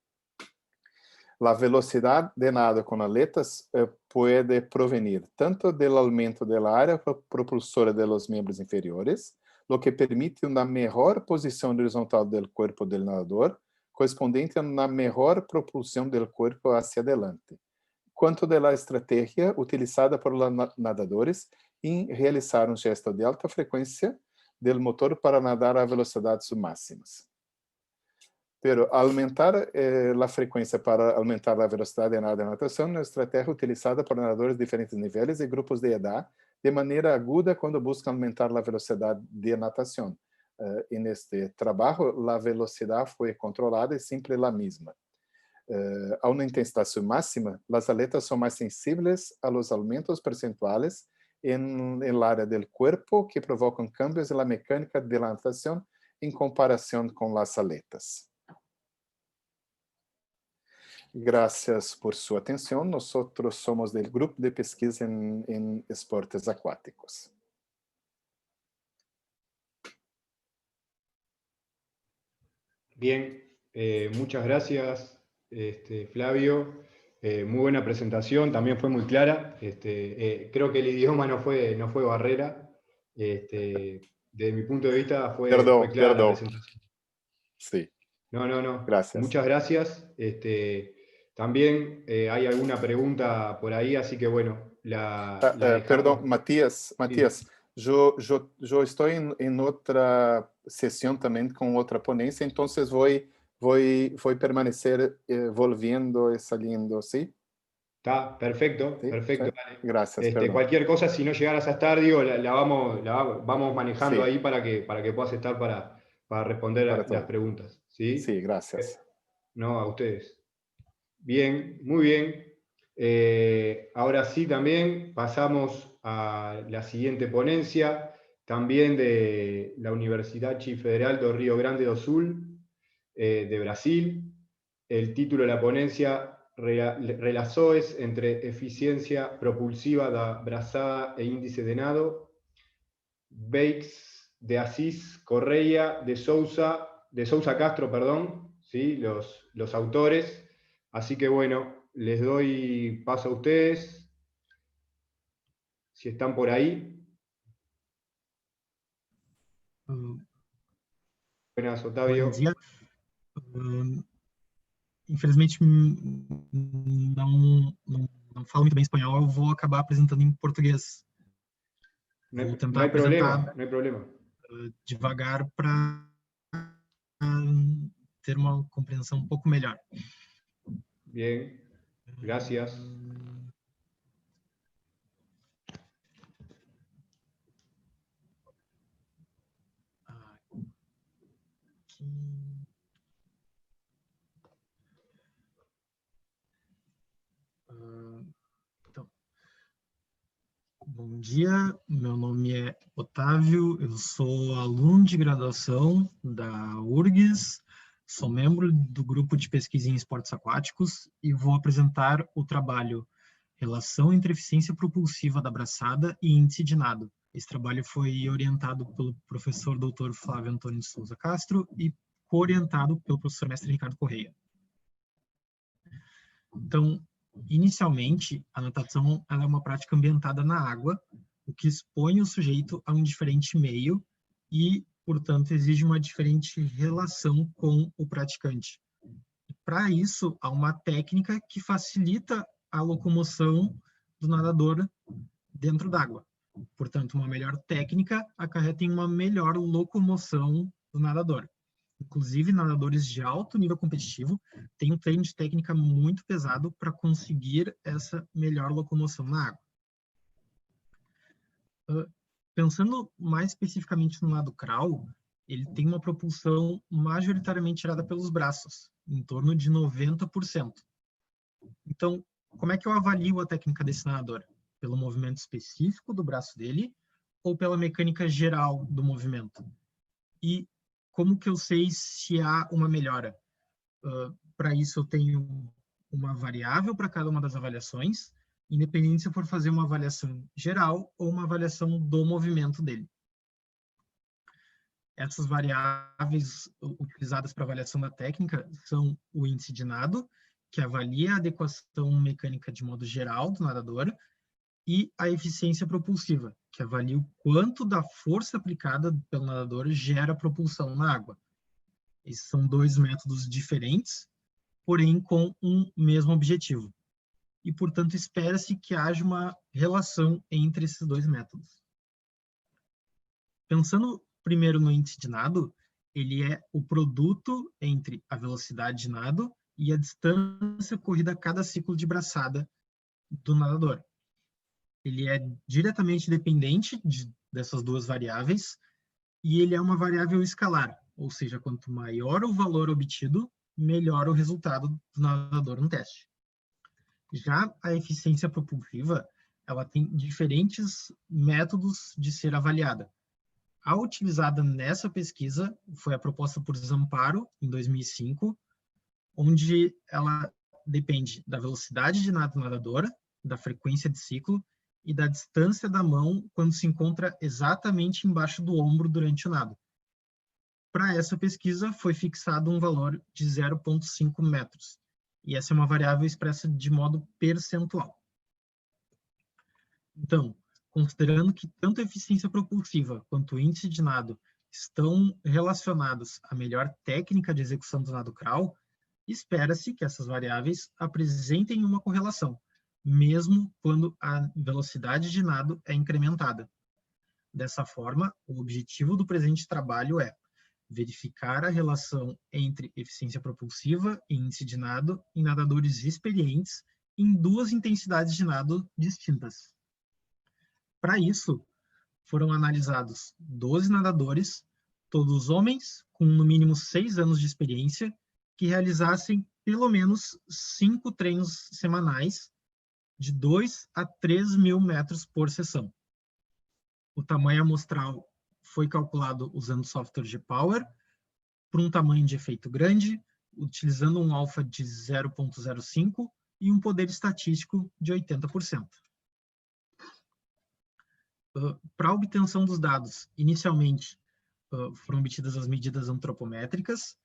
A velocidade de nado com aletas pode provenir tanto do aumento da área propulsora de los membros inferiores, lo que permite uma melhor posição horizontal do corpo do nadador, correspondente a uma melhor propulsão do corpo hacia adelante, quanto da estratégia utilizada por nadadores em realizar gesto de alta frequência do motor para nadar a velocidades máximas. Pero aumentar a frequência para aumentar a velocidade de nado e natação é uma estratégia utilizada por nadadores de diferentes níveis e grupos de idade de maneira aguda quando buscam aumentar a velocidade de natação. Neste trabalho, a velocidade foi controlada e sempre a mesma. A uma intensidade máxima, as aletas são mais sensíveis a los aumentos percentuais en área del cuerpo que provocam cambios na mecânica de la natação em comparação com las aletas. Gracias por sua atenção. Nós somos do grupo de pesquisa em esportes acuáticos. Bien, muchas gracias, Flavio. Muy buena presentación, también fue muy clara. Creo que el idioma no fue barrera. Desde mi punto de vista fue clara la presentación. Sí. No. Gracias. Muchas gracias. También hay alguna pregunta por ahí, así que bueno, perdão, Matias, eu estou em outra sessão também com outra ponência, então vou permanecer volviendo e saliendo, ¿sí? Está, perfecto, ¿Sí? perfecto. ¿Sí? Vale. Gracias. Cualquier cosa, si no llegaras a estar, digo, vamos manejando sí. ahí para que puedas estar para responder a las preguntas. ¿Sí? Sí, gracias. No, a ustedes. Bien, muy bien. Ahora sí también pasamos a la siguiente ponencia, también de la Universidad Federal do Rio Grande do Sul, de Brasil. El título de la ponencia, Relações entre eficiencia propulsiva da braçada e índice de nado. Beix de Assis Correia de Sousa Castro, perdón, ¿sí? los autores. Así que bueno, les doy paso a ustedes, si están por ahí. Buenas, Otávio. Bom dia. Infelizmente, não falo muito bem espanhol, eu vou acabar apresentando em português. Vou tentar apresentar no hay problema. Devagar para ter uma compreensão um pouco melhor. Bien, gracias. Então, bom dia, meu nome é Otávio, eu sou aluno de graduação da URGS, sou membro do grupo de pesquisa em esportes aquáticos e vou apresentar o trabalho Relação entre eficiência propulsiva da braçada e índice de nado. Esse trabalho foi orientado pelo professor Dr. Flávio Antônio de Souza Castro e co-orientado pelo professor mestre Ricardo Correia. Então, inicialmente, a natação ela é uma prática ambientada na água, o que expõe o sujeito a um diferente meio e, portanto, exige uma diferente relação com o praticante. Para isso, há uma técnica que facilita a locomoção do nadador dentro d'água. Portanto, uma melhor técnica acarreta em uma melhor locomoção do nadador. Inclusive, nadadores de alto nível competitivo têm um treino de técnica muito pesado para conseguir essa melhor locomoção na água. Pensando mais especificamente no nado crawl, ele tem uma propulsão majoritariamente tirada pelos braços, em torno de 90%. Então, como é que eu avalio a técnica desse nadador? Pelo movimento específico do braço dele ou pela mecânica geral do movimento? E como que eu sei se há uma melhora? Para isso, eu tenho uma variável para cada uma das avaliações, independente se eu for fazer uma avaliação geral ou uma avaliação do movimento dele. Essas variáveis utilizadas para avaliação da técnica são o índice de nado, que avalia a adequação mecânica de modo geral do nadador, e a eficiência propulsiva, que avalia o quanto da força aplicada pelo nadador gera propulsão na água. Esses são dois métodos diferentes, porém com um mesmo objetivo. E, portanto, espera-se que haja uma relação entre esses dois métodos. Pensando primeiro no índice de nado, ele é o produto entre a velocidade de nado e a distância corrida a cada ciclo de braçada do nadador. Ele é diretamente dependente dessas duas variáveis e ele é uma variável escalar, ou seja, quanto maior o valor obtido, melhor o resultado do nadador no teste. Já a eficiência propulsiva, ela tem diferentes métodos de ser avaliada. A utilizada nessa pesquisa foi a proposta por Zamparo, em 2005, onde ela depende da velocidade de nado do nadador, da frequência de ciclo e da distância da mão quando se encontra exatamente embaixo do ombro durante o nado. Para essa pesquisa, foi fixado um valor de 0,5 metros, e essa é uma variável expressa de modo percentual. Então, considerando que tanto a eficiência propulsiva quanto o índice de nado estão relacionados à melhor técnica de execução do nado crawl, espera-se que essas variáveis apresentem uma correlação, mesmo quando a velocidade de nado é incrementada. Dessa forma, o objetivo do presente trabalho é verificar a relação entre eficiência propulsiva e índice de nado em nadadores experientes em duas intensidades de nado distintas. Para isso, foram analisados 12 nadadores, todos homens, com no mínimo 6 anos de experiência, que realizassem pelo menos 5 treinos semanais de 2 a 3 mil metros por sessão. O tamanho amostral foi calculado usando software G-Power, por um tamanho de efeito grande, utilizando um alfa de 0,05 e um poder estatístico de 80%. Para a obtenção dos dados, inicialmente foram obtidas as medidas antropométricas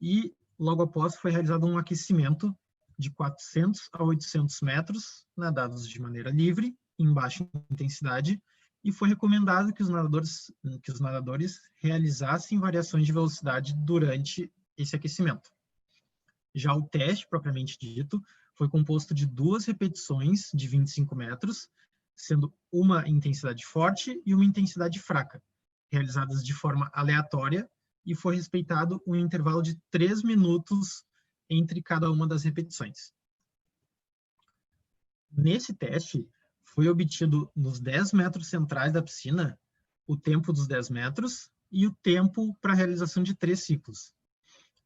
e logo após foi realizado um aquecimento de 400 a 800 metros, nadados de maneira livre, em baixa intensidade, e foi recomendado que os nadadores realizassem variações de velocidade durante esse aquecimento. Já o teste, propriamente dito, foi composto de 2 repetições de 25 metros, sendo uma intensidade forte e uma intensidade fraca, realizadas de forma aleatória, e foi respeitado um intervalo de 3 minutos entre cada uma das repetições. Nesse teste, foi obtido nos 10 metros centrais da piscina o tempo dos 10 metros e o tempo para a realização de 3 ciclos.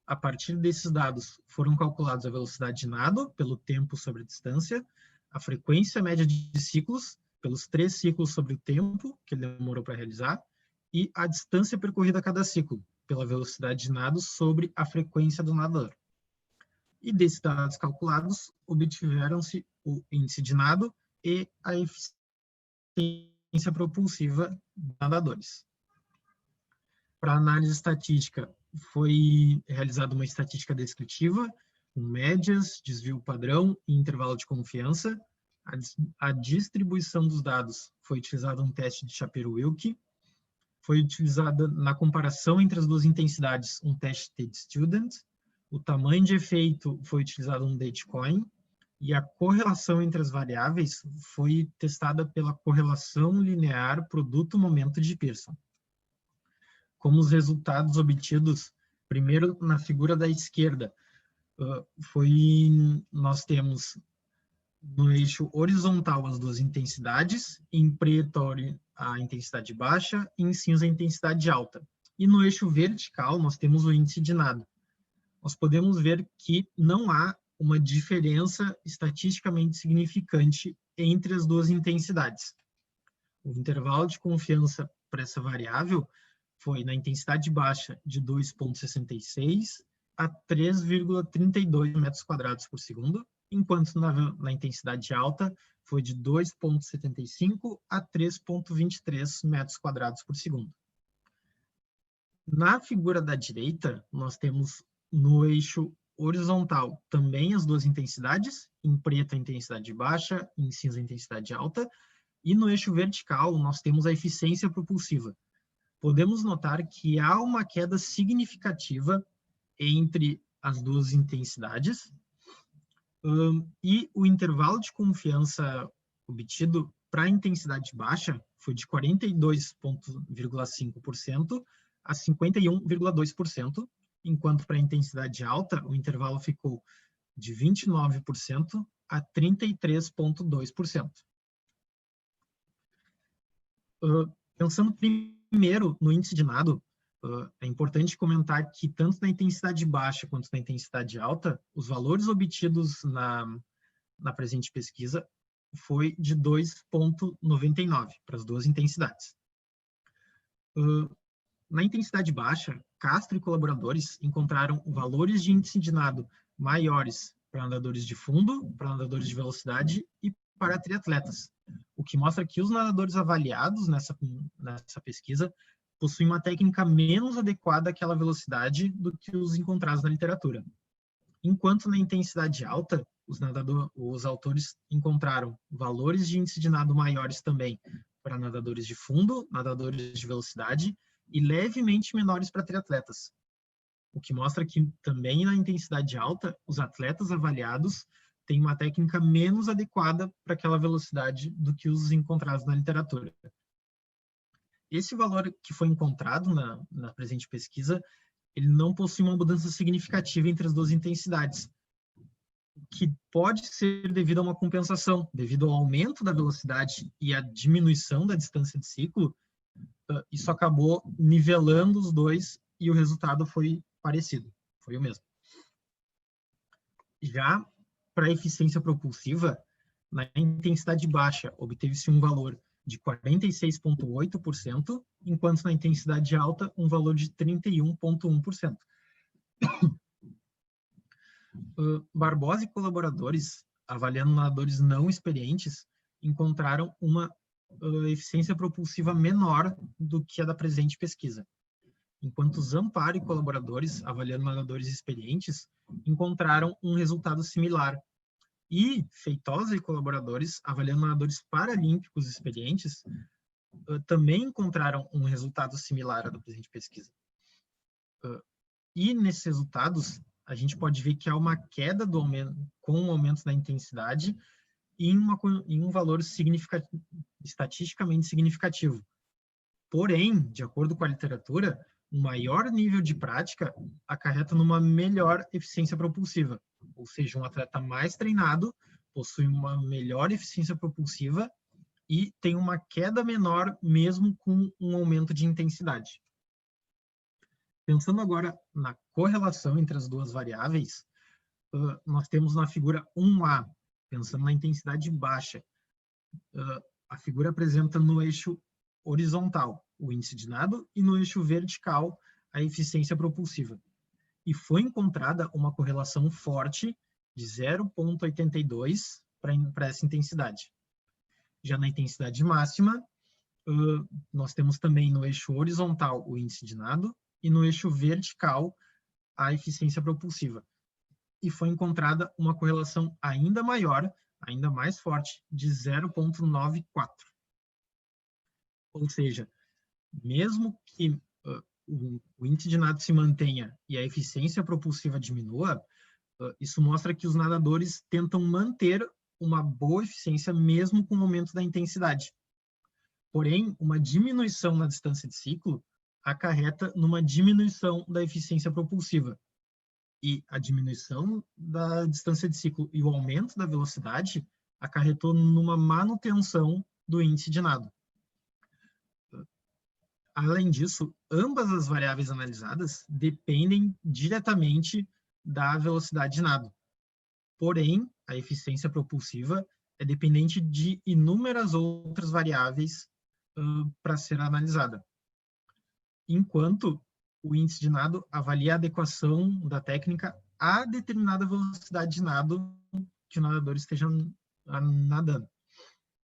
A partir desses dados, foram calculados a velocidade de nado pelo tempo sobre a distância, a frequência média de ciclos pelos 3 ciclos sobre o tempo que ele demorou para realizar e a distância percorrida a cada ciclo pela velocidade de nado sobre a frequência do nadador. E desses dados calculados, obtiveram-se o índice de nado e a eficiência propulsiva dos nadadores. Para análise estatística, foi realizada uma estatística descritiva, com médias, desvio padrão e intervalo de confiança. A distribuição dos dados foi utilizada um teste de Shapiro-Wilk. Foi utilizada na comparação entre as 2 intensidades um teste T-Student. O tamanho de efeito foi utilizado um Datecoin. E a correlação entre as variáveis foi testada pela correlação linear produto-momento de Pearson. Como os resultados obtidos, primeiro na figura da esquerda, nós temos no eixo horizontal as 2 intensidades, em preto a intensidade baixa e em cinza a intensidade alta. E no eixo vertical nós temos o índice de nado. Nós podemos ver que não há uma diferença estatisticamente significante entre as 2 intensidades. O intervalo de confiança para essa variável foi na intensidade baixa de 2,66 a 3,32 metros quadrados por segundo, enquanto na intensidade alta foi de 2,75 a 3,23 metros quadrados por segundo. Na figura da direita, nós temos no eixo horizontal também as 2 intensidades, em preto a intensidade baixa, em cinza a intensidade alta, e no eixo vertical nós temos a eficiência propulsiva. Podemos notar que há uma queda significativa entre as 2 intensidades e o intervalo de confiança obtido para a intensidade baixa foi de 42,5% a 51,2%, enquanto para a intensidade alta o intervalo ficou de 29% a 33,2%. Pensando primeiro no índice de nado, é importante comentar que tanto na intensidade baixa quanto na intensidade alta, os valores obtidos na presente pesquisa foi de 2,99 para as 2 intensidades. Na intensidade baixa, Castro e colaboradores encontraram valores de índice de nado maiores para nadadores de fundo, para nadadores de velocidade e para triatletas, o que mostra que os nadadores avaliados nessa pesquisa possuem uma técnica menos adequada àquela velocidade do que os encontrados na literatura. Enquanto na intensidade alta, os autores encontraram valores de índice de nado maiores também para nadadores de fundo, nadadores de velocidade e levemente menores para triatletas, o que mostra que também na intensidade alta, os atletas avaliados têm uma técnica menos adequada para aquela velocidade do que os encontrados na literatura. Esse valor que foi encontrado na presente pesquisa, ele não possui uma mudança significativa entre as 2 intensidades, que pode ser devido a uma compensação, devido ao aumento da velocidade e à diminuição da distância de ciclo. Isso acabou nivelando os 2 e o resultado foi parecido, foi o mesmo. Já para a eficiência propulsiva, na intensidade baixa, obteve-se um valor de 46,8%, enquanto na intensidade alta, um valor de 31,1%. Barbosa e colaboradores, avaliando nadadores não experientes, encontraram uma eficiência propulsiva menor do que a da presente pesquisa, enquanto Zamparo e colaboradores, avaliando nadadores experientes, encontraram um resultado similar. E Feitosa e colaboradores, avaliando nadadores paralímpicos experientes, também encontraram um resultado similar ao da presente pesquisa. E nesses resultados, a gente pode ver que há uma queda do aumento, com o aumento da intensidade em um valor estatisticamente significativo. Porém, de acordo com a literatura, um maior nível de prática acarreta numa melhor eficiência propulsiva. Ou seja, um atleta mais treinado possui uma melhor eficiência propulsiva e tem uma queda menor mesmo com um aumento de intensidade. Pensando agora na correlação entre as duas variáveis, nós temos na figura 1A, pensando na intensidade baixa. A figura apresenta no eixo horizontal o índice de nado e no eixo vertical a eficiência propulsiva. E foi encontrada uma correlação forte de 0,82 para essa intensidade. Já na intensidade máxima, nós temos também no eixo horizontal o índice de nado e no eixo vertical a eficiência propulsiva. E foi encontrada uma correlação ainda maior, ainda mais forte, de 0,94. Ou seja, mesmo que o índice de nado se mantenha e a eficiência propulsiva diminua, isso mostra que os nadadores tentam manter uma boa eficiência mesmo com o aumento da intensidade. Porém, uma diminuição na distância de ciclo acarreta numa diminuição da eficiência propulsiva. E a diminuição da distância de ciclo e o aumento da velocidade acarretou numa manutenção do índice de nado. Além disso, ambas as variáveis analisadas dependem diretamente da velocidade de nado. Porém, a eficiência propulsiva é dependente de inúmeras outras variáveis para ser analisada. Enquanto o índice de nado avalia a adequação da técnica a determinada velocidade de nado que o nadador esteja nadando.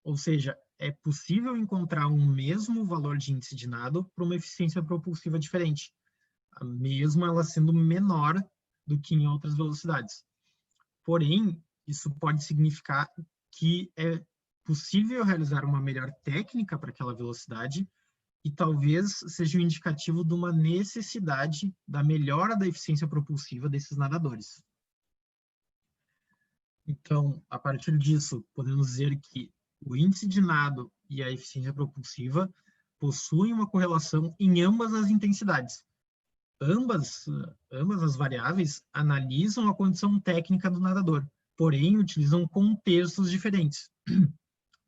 Ou seja, é possível encontrar um mesmo valor de índice de nado para uma eficiência propulsiva diferente, mesmo ela sendo menor do que em outras velocidades. Porém, isso pode significar que é possível realizar uma melhor técnica para aquela velocidade e talvez seja um indicativo de uma necessidade da melhora da eficiência propulsiva desses nadadores. Então, a partir disso, podemos dizer que o índice de nado e a eficiência propulsiva possuem uma correlação em ambas as intensidades. Ambas as variáveis analisam a condição técnica do nadador, porém utilizam contextos diferentes.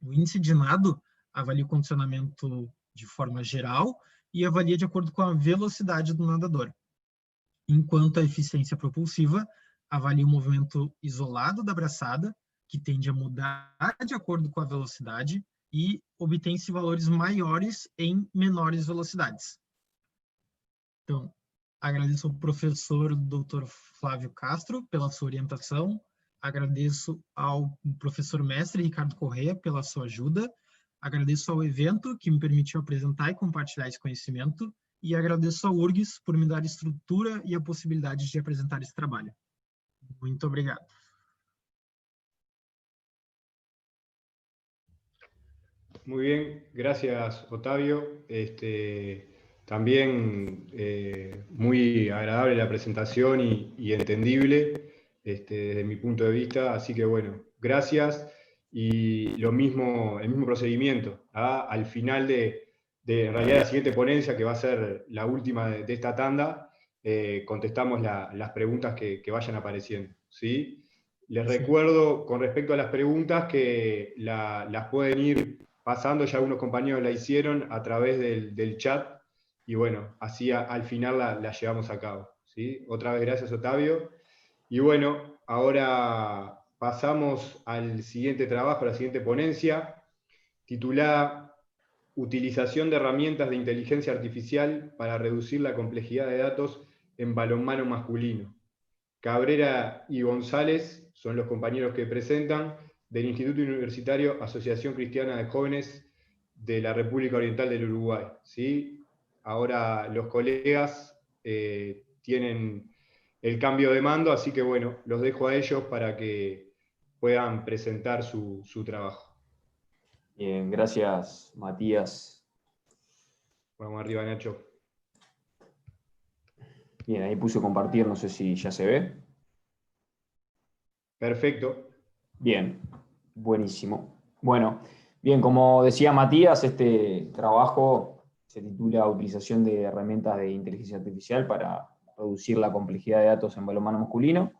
O índice de nado avalia o condicionamento de forma geral e avalia de acordo com a velocidade do nadador, enquanto a eficiência propulsiva avalia o movimento isolado da braçada, que tende a mudar de acordo com a velocidade e obtém-se valores maiores em menores velocidades. Então, agradeço ao professor Dr. Flávio Castro pela sua orientação, agradeço ao professor mestre Ricardo Corrêa pela sua ajuda, agradeço ao evento que me permitiu apresentar e compartilhar esse conhecimento e agradeço ao URGS por me dar estrutura e a possibilidade de apresentar esse trabalho. Muito obrigado. Muy bien, gracias Otavio. También muy agradable la presentación y entendible desde mi punto de vista, así que bueno, gracias. Y el mismo procedimiento. Al final de en realidad la siguiente ponencia, que va a ser la última de esta tanda, contestamos las preguntas que vayan apareciendo, ¿sí? Les recuerdo con respecto a las preguntas que las pueden ir pasando, ya algunos compañeros la hicieron a través del chat, y bueno, así al final la llevamos a cabo, ¿sí? Otra vez gracias Otavio. Y bueno, ahora pasamos al siguiente trabajo, a la siguiente ponencia, titulada utilización de herramientas de inteligencia artificial para reducir la complejidad de datos en balonmano masculino. Cabrera y González son los compañeros que presentan del Instituto Universitario Asociación Cristiana de Jóvenes de la República Oriental del Uruguay. ¿Sí? Ahora los colegas tienen el cambio de mando, así que bueno, los dejo a ellos para que puedan presentar su trabajo. Bien, gracias, Matías. Vamos arriba, Nacho. Bien, ahí puse compartir, no sé si ya se ve. Perfecto. Bien, buenísimo. Bueno, bien, como decía Matías, este trabajo se titula Utilización de herramientas de inteligencia artificial para reducir la complejidad de datos en balonmano masculino.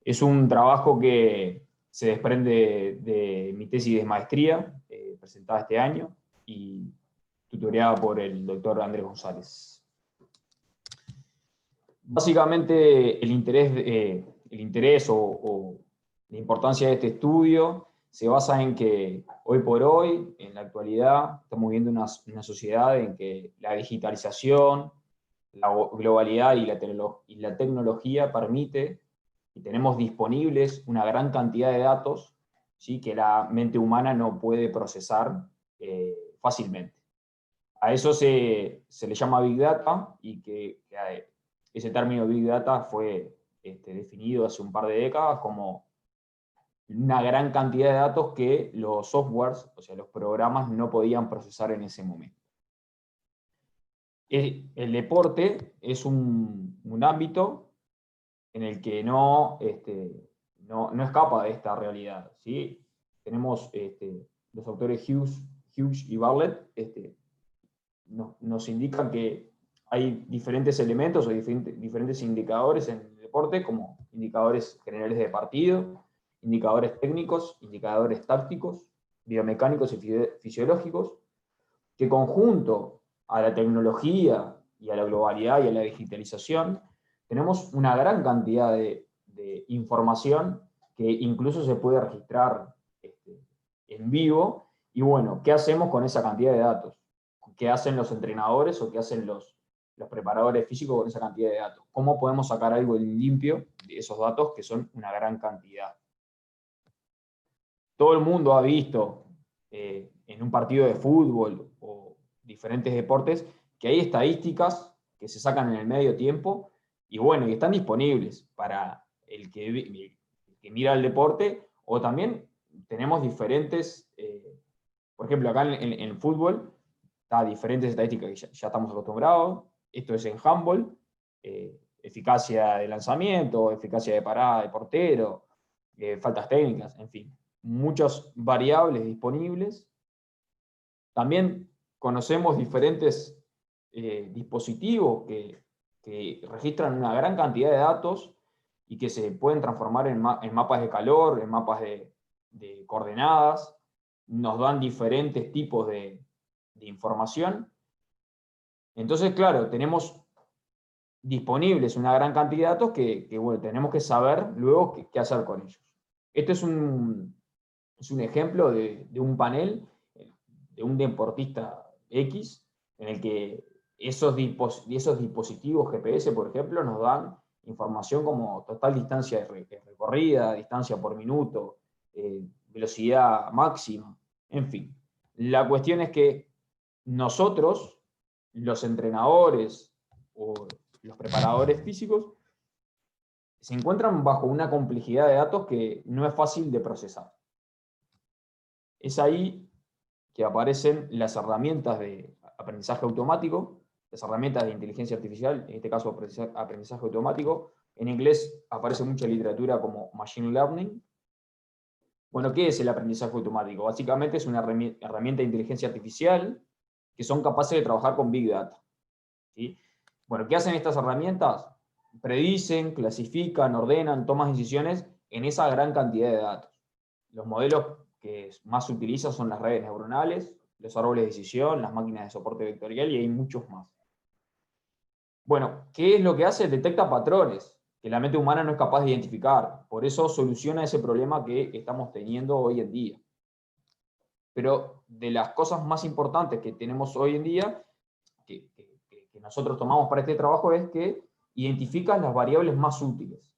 Es un trabajo que se desprende de mi tesis de maestría, presentada este año, y tutoreada por el doctor Andrés González. Básicamente, el interés o la importancia de este estudio se basa en que hoy por hoy, en la actualidad, estamos viviendo una sociedad en que la digitalización, la globalidad y la tecnología permite y tenemos disponibles una gran cantidad de datos, ¿sí?, que la mente humana no puede procesar fácilmente. A eso se le llama Big Data, y que ese término Big Data fue definido hace un par de décadas como una gran cantidad de datos que los softwares, o sea, los programas, no podían procesar en ese momento. El deporte es un ámbito en el que no escapa de esta realidad, ¿sí? Tenemos los autores Hughes y Bartlett nos indican que hay diferentes elementos o diferentes indicadores en el deporte, como indicadores generales de partido, indicadores técnicos, indicadores tácticos, biomecánicos y fisiológicos, que conjunto a la tecnología y a la globalidad y a la digitalización, tenemos una gran cantidad de información que incluso se puede registrar en vivo. Y bueno, ¿qué hacemos con esa cantidad de datos? ¿Qué hacen los entrenadores o qué hacen los preparadores físicos con esa cantidad de datos? ¿Cómo podemos sacar algo en limpio de esos datos, que son una gran cantidad? Todo el mundo ha visto en un partido de fútbol o diferentes deportes que hay estadísticas que se sacan en el medio tiempo y bueno, y están disponibles para el que mira el deporte, o también tenemos diferentes, por ejemplo, acá en el fútbol, está diferentes estadísticas que ya estamos acostumbrados. Esto es en handball, eficacia de lanzamiento, eficacia de parada de portero, faltas técnicas, en fin, muchas variables disponibles. También conocemos diferentes dispositivos que registran una gran cantidad de datos y que se pueden transformar en mapas de calor, en mapas de coordenadas, nos dan diferentes tipos de información. Entonces, claro, tenemos disponibles una gran cantidad de datos que bueno, tenemos que saber luego qué hacer con ellos. Este es un ejemplo de un panel de un deportista X, en el que esos dispositivos GPS, por ejemplo, nos dan información como total distancia de recorrida, distancia por minuto, velocidad máxima, en fin. La cuestión es que nosotros, los entrenadores o los preparadores físicos, se encuentran bajo una complejidad de datos que no es fácil de procesar. Es ahí que aparecen las herramientas de aprendizaje automático, las herramientas de inteligencia artificial, en este caso aprendizaje automático. En inglés aparece mucha literatura como Machine Learning. Bueno, ¿qué es el aprendizaje automático? Básicamente es una herramienta de inteligencia artificial que son capaces de trabajar con Big Data, ¿sí? Bueno, ¿qué hacen estas herramientas? Predicen, clasifican, ordenan, toman decisiones en esa gran cantidad de datos. Los modelos que más se utilizan son las redes neuronales, los árboles de decisión, las máquinas de soporte vectorial, y hay muchos más. Bueno, ¿qué es lo que hace? Detecta patrones que la mente humana no es capaz de identificar. Por eso soluciona ese problema que estamos teniendo hoy en día. pero de las cosas más importantes que tenemos hoy en día, que nosotros tomamos para este trabajo, es que identifica las variables más útiles.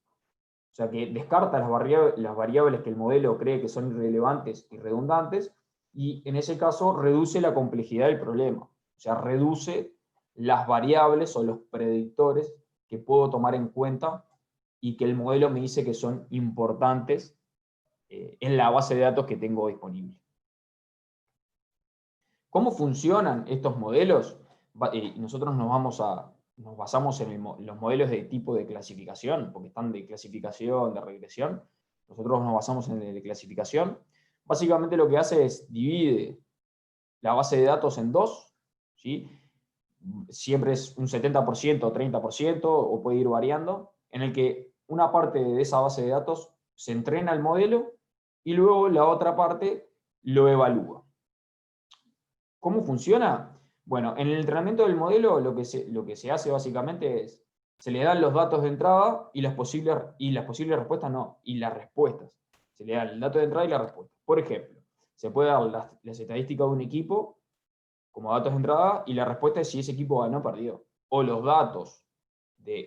O sea, que descarta las variables que el modelo cree que son irrelevantes y redundantes, y en ese caso reduce la complejidad del problema. O sea, reduce las variables o los predictores que puedo tomar en cuenta y que el modelo me dice que son importantes en la base de datos que tengo disponible. ¿Cómo funcionan estos modelos? Nosotros nos basamos en los modelos de tipo de clasificación, porque están de clasificación, de regresión. Nosotros nos basamos en el de clasificación. Básicamente lo que hace es divide la base de datos en dos, ¿sí? Siempre es un 70% o 30%, o puede ir variando, en el que una parte de esa base de datos se entrena el modelo y luego la otra parte lo evalúa. ¿Cómo funciona? Bueno, en el entrenamiento del modelo lo que se hace básicamente es, se le dan los datos de entrada y las posibles respuestas no, y las respuestas. Se le dan el dato de entrada y la respuesta. Por ejemplo, se puede dar las estadísticas de un equipo como datos de entrada y la respuesta es si ese equipo ganó o perdió. O los datos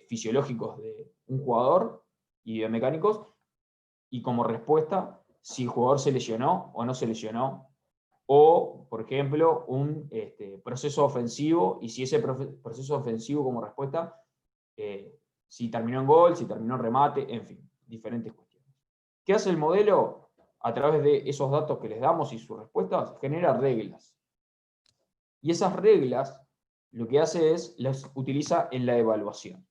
fisiológicos de un jugador y biomecánicos y como respuesta si el jugador se lesionó o no se lesionó. O, por ejemplo, un proceso ofensivo, y si ese proceso ofensivo como respuesta, si terminó en gol, si terminó en remate, en fin, diferentes cuestiones. ¿Qué hace el modelo? A través de esos datos que les damos y sus respuestas, genera reglas. Y esas reglas, lo que hace es, las utiliza en la evaluación.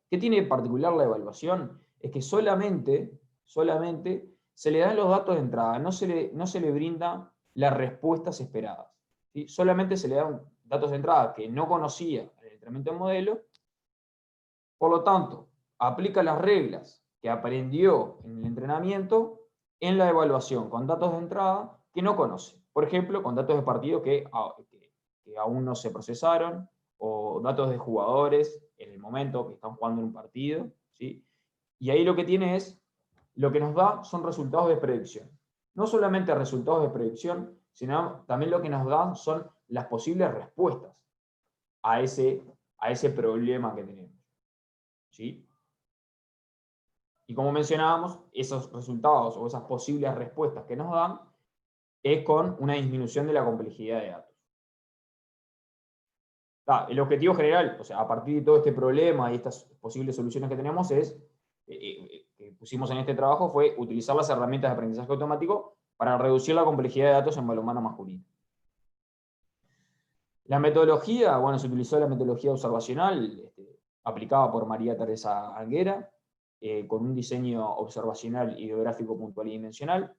¿Qué tiene de particular la evaluación? Es que solamente se le dan los datos de entrada, no se le brinda las respuestas esperadas, ¿sí? Solamente se le dan datos de entrada que no conocía en el entrenamiento del modelo, por lo tanto, aplica las reglas que aprendió en el entrenamiento en la evaluación, con datos de entrada que no conoce. Por ejemplo, con datos de partido que aún no se procesaron, o datos de jugadores en el momento que están jugando en un partido, ¿sí? Y ahí lo que nos da son resultados de predicción. No solamente resultados de predicción, sino también lo que nos dan son las posibles respuestas a ese problema que tenemos, ¿sí? Y como mencionábamos, esos resultados o esas posibles respuestas que nos dan es con una disminución de la complejidad de datos. El objetivo general, o sea, a partir de todo este problema y estas posibles soluciones que tenemos que pusimos en este trabajo, fue utilizar las herramientas de aprendizaje automático para reducir la complejidad de datos en balonmano masculino. La metodología, bueno, se utilizó la metodología observacional, aplicada por María Teresa Anguera, con un diseño observacional, ideográfico, puntual y dimensional.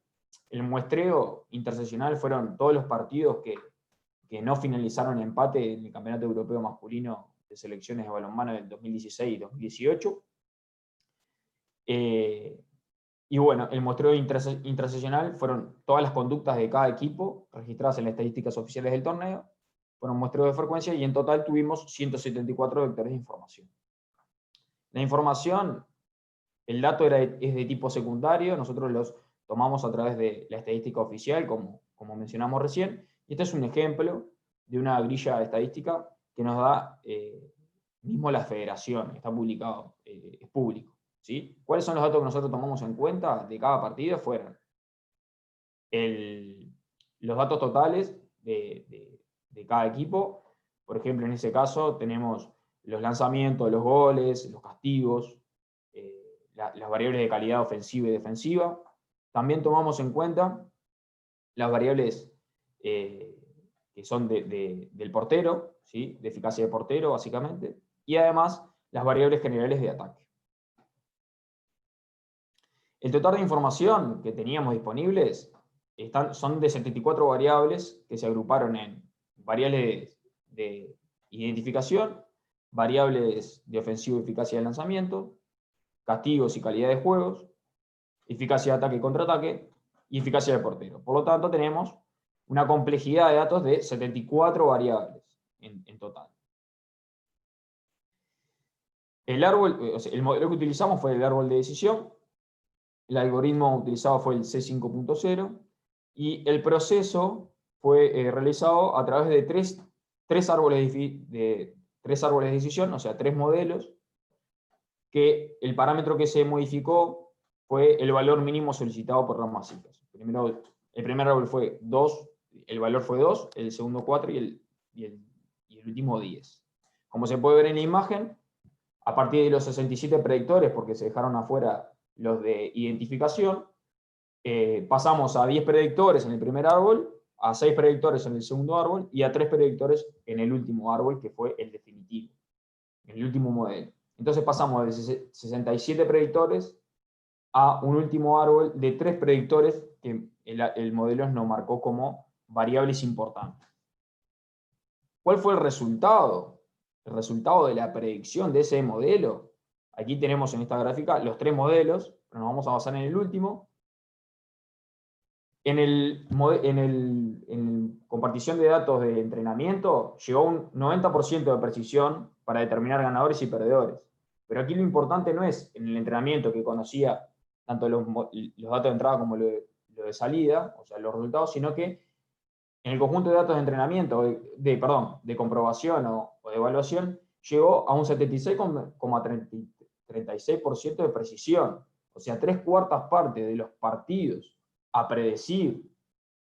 El muestreo interseccional fueron todos los partidos que no finalizaron en empate en el Campeonato Europeo Masculino de Selecciones de Balonmano del 2016 y 2018. Y bueno, el muestreo interseccional fueron todas las conductas de cada equipo registradas en las estadísticas oficiales del torneo, fueron muestreos de frecuencia y en total tuvimos 174 vectores de información. La información, el dato es de tipo secundario, nosotros los tomamos a través de la estadística oficial, como mencionamos recién, y este es un ejemplo de una grilla estadística que nos da mismo la federación, está publicado, es público, ¿sí? ¿Cuáles son los datos que nosotros tomamos en cuenta de cada partido? Fueron los datos totales de cada equipo. Por ejemplo, en ese caso tenemos los lanzamientos, los goles, los castigos, las variables de calidad ofensiva y defensiva. También tomamos en cuenta las variables que son del portero, ¿sí? De eficacia de portero, básicamente, y además las variables generales de ataque. El total de información que teníamos disponibles son de 74 variables que se agruparon en variables de identificación, variables de ofensivo y eficacia de lanzamiento, castigos y calidad de juegos, eficacia de ataque y contraataque, y eficacia de portero. Por lo tanto, tenemos una complejidad de datos de 74 variables en total. El modelo que utilizamos fue el árbol de decisión. El algoritmo utilizado fue el C5.0. Y el proceso fue realizado a través de tres árboles de decisión, o sea, 3 modelos, que el parámetro que se modificó fue el valor mínimo solicitado por ramas ciclos. Primero, el primer árbol fue 2, el valor fue 2, el segundo 4 y el último 10. Como se puede ver en la imagen, a partir de los 67 predictores, porque se dejaron afuera los de identificación, pasamos a 10 predictores en el primer árbol, a 6 predictores en el segundo árbol y a 3 predictores en el último árbol, que fue el definitivo, en el último modelo. Entonces pasamos de 67 predictores a un último árbol de 3 predictores que el modelo nos marcó como variables importantes. ¿Cuál fue el resultado? El resultado de la predicción de ese modelo. Aquí tenemos en esta gráfica los 3 modelos, pero nos vamos a basar en el último. En compartición de datos de entrenamiento, llegó a un 90% de precisión para determinar ganadores y perdedores. Pero aquí lo importante no es en el entrenamiento, que conocía tanto los datos de entrada como lo de salida, o sea, los resultados, sino que en el conjunto de datos de entrenamiento, de comprobación o de evaluación, llegó a un 76,36% de precisión. O sea, 3/4 partes de los partidos a predecir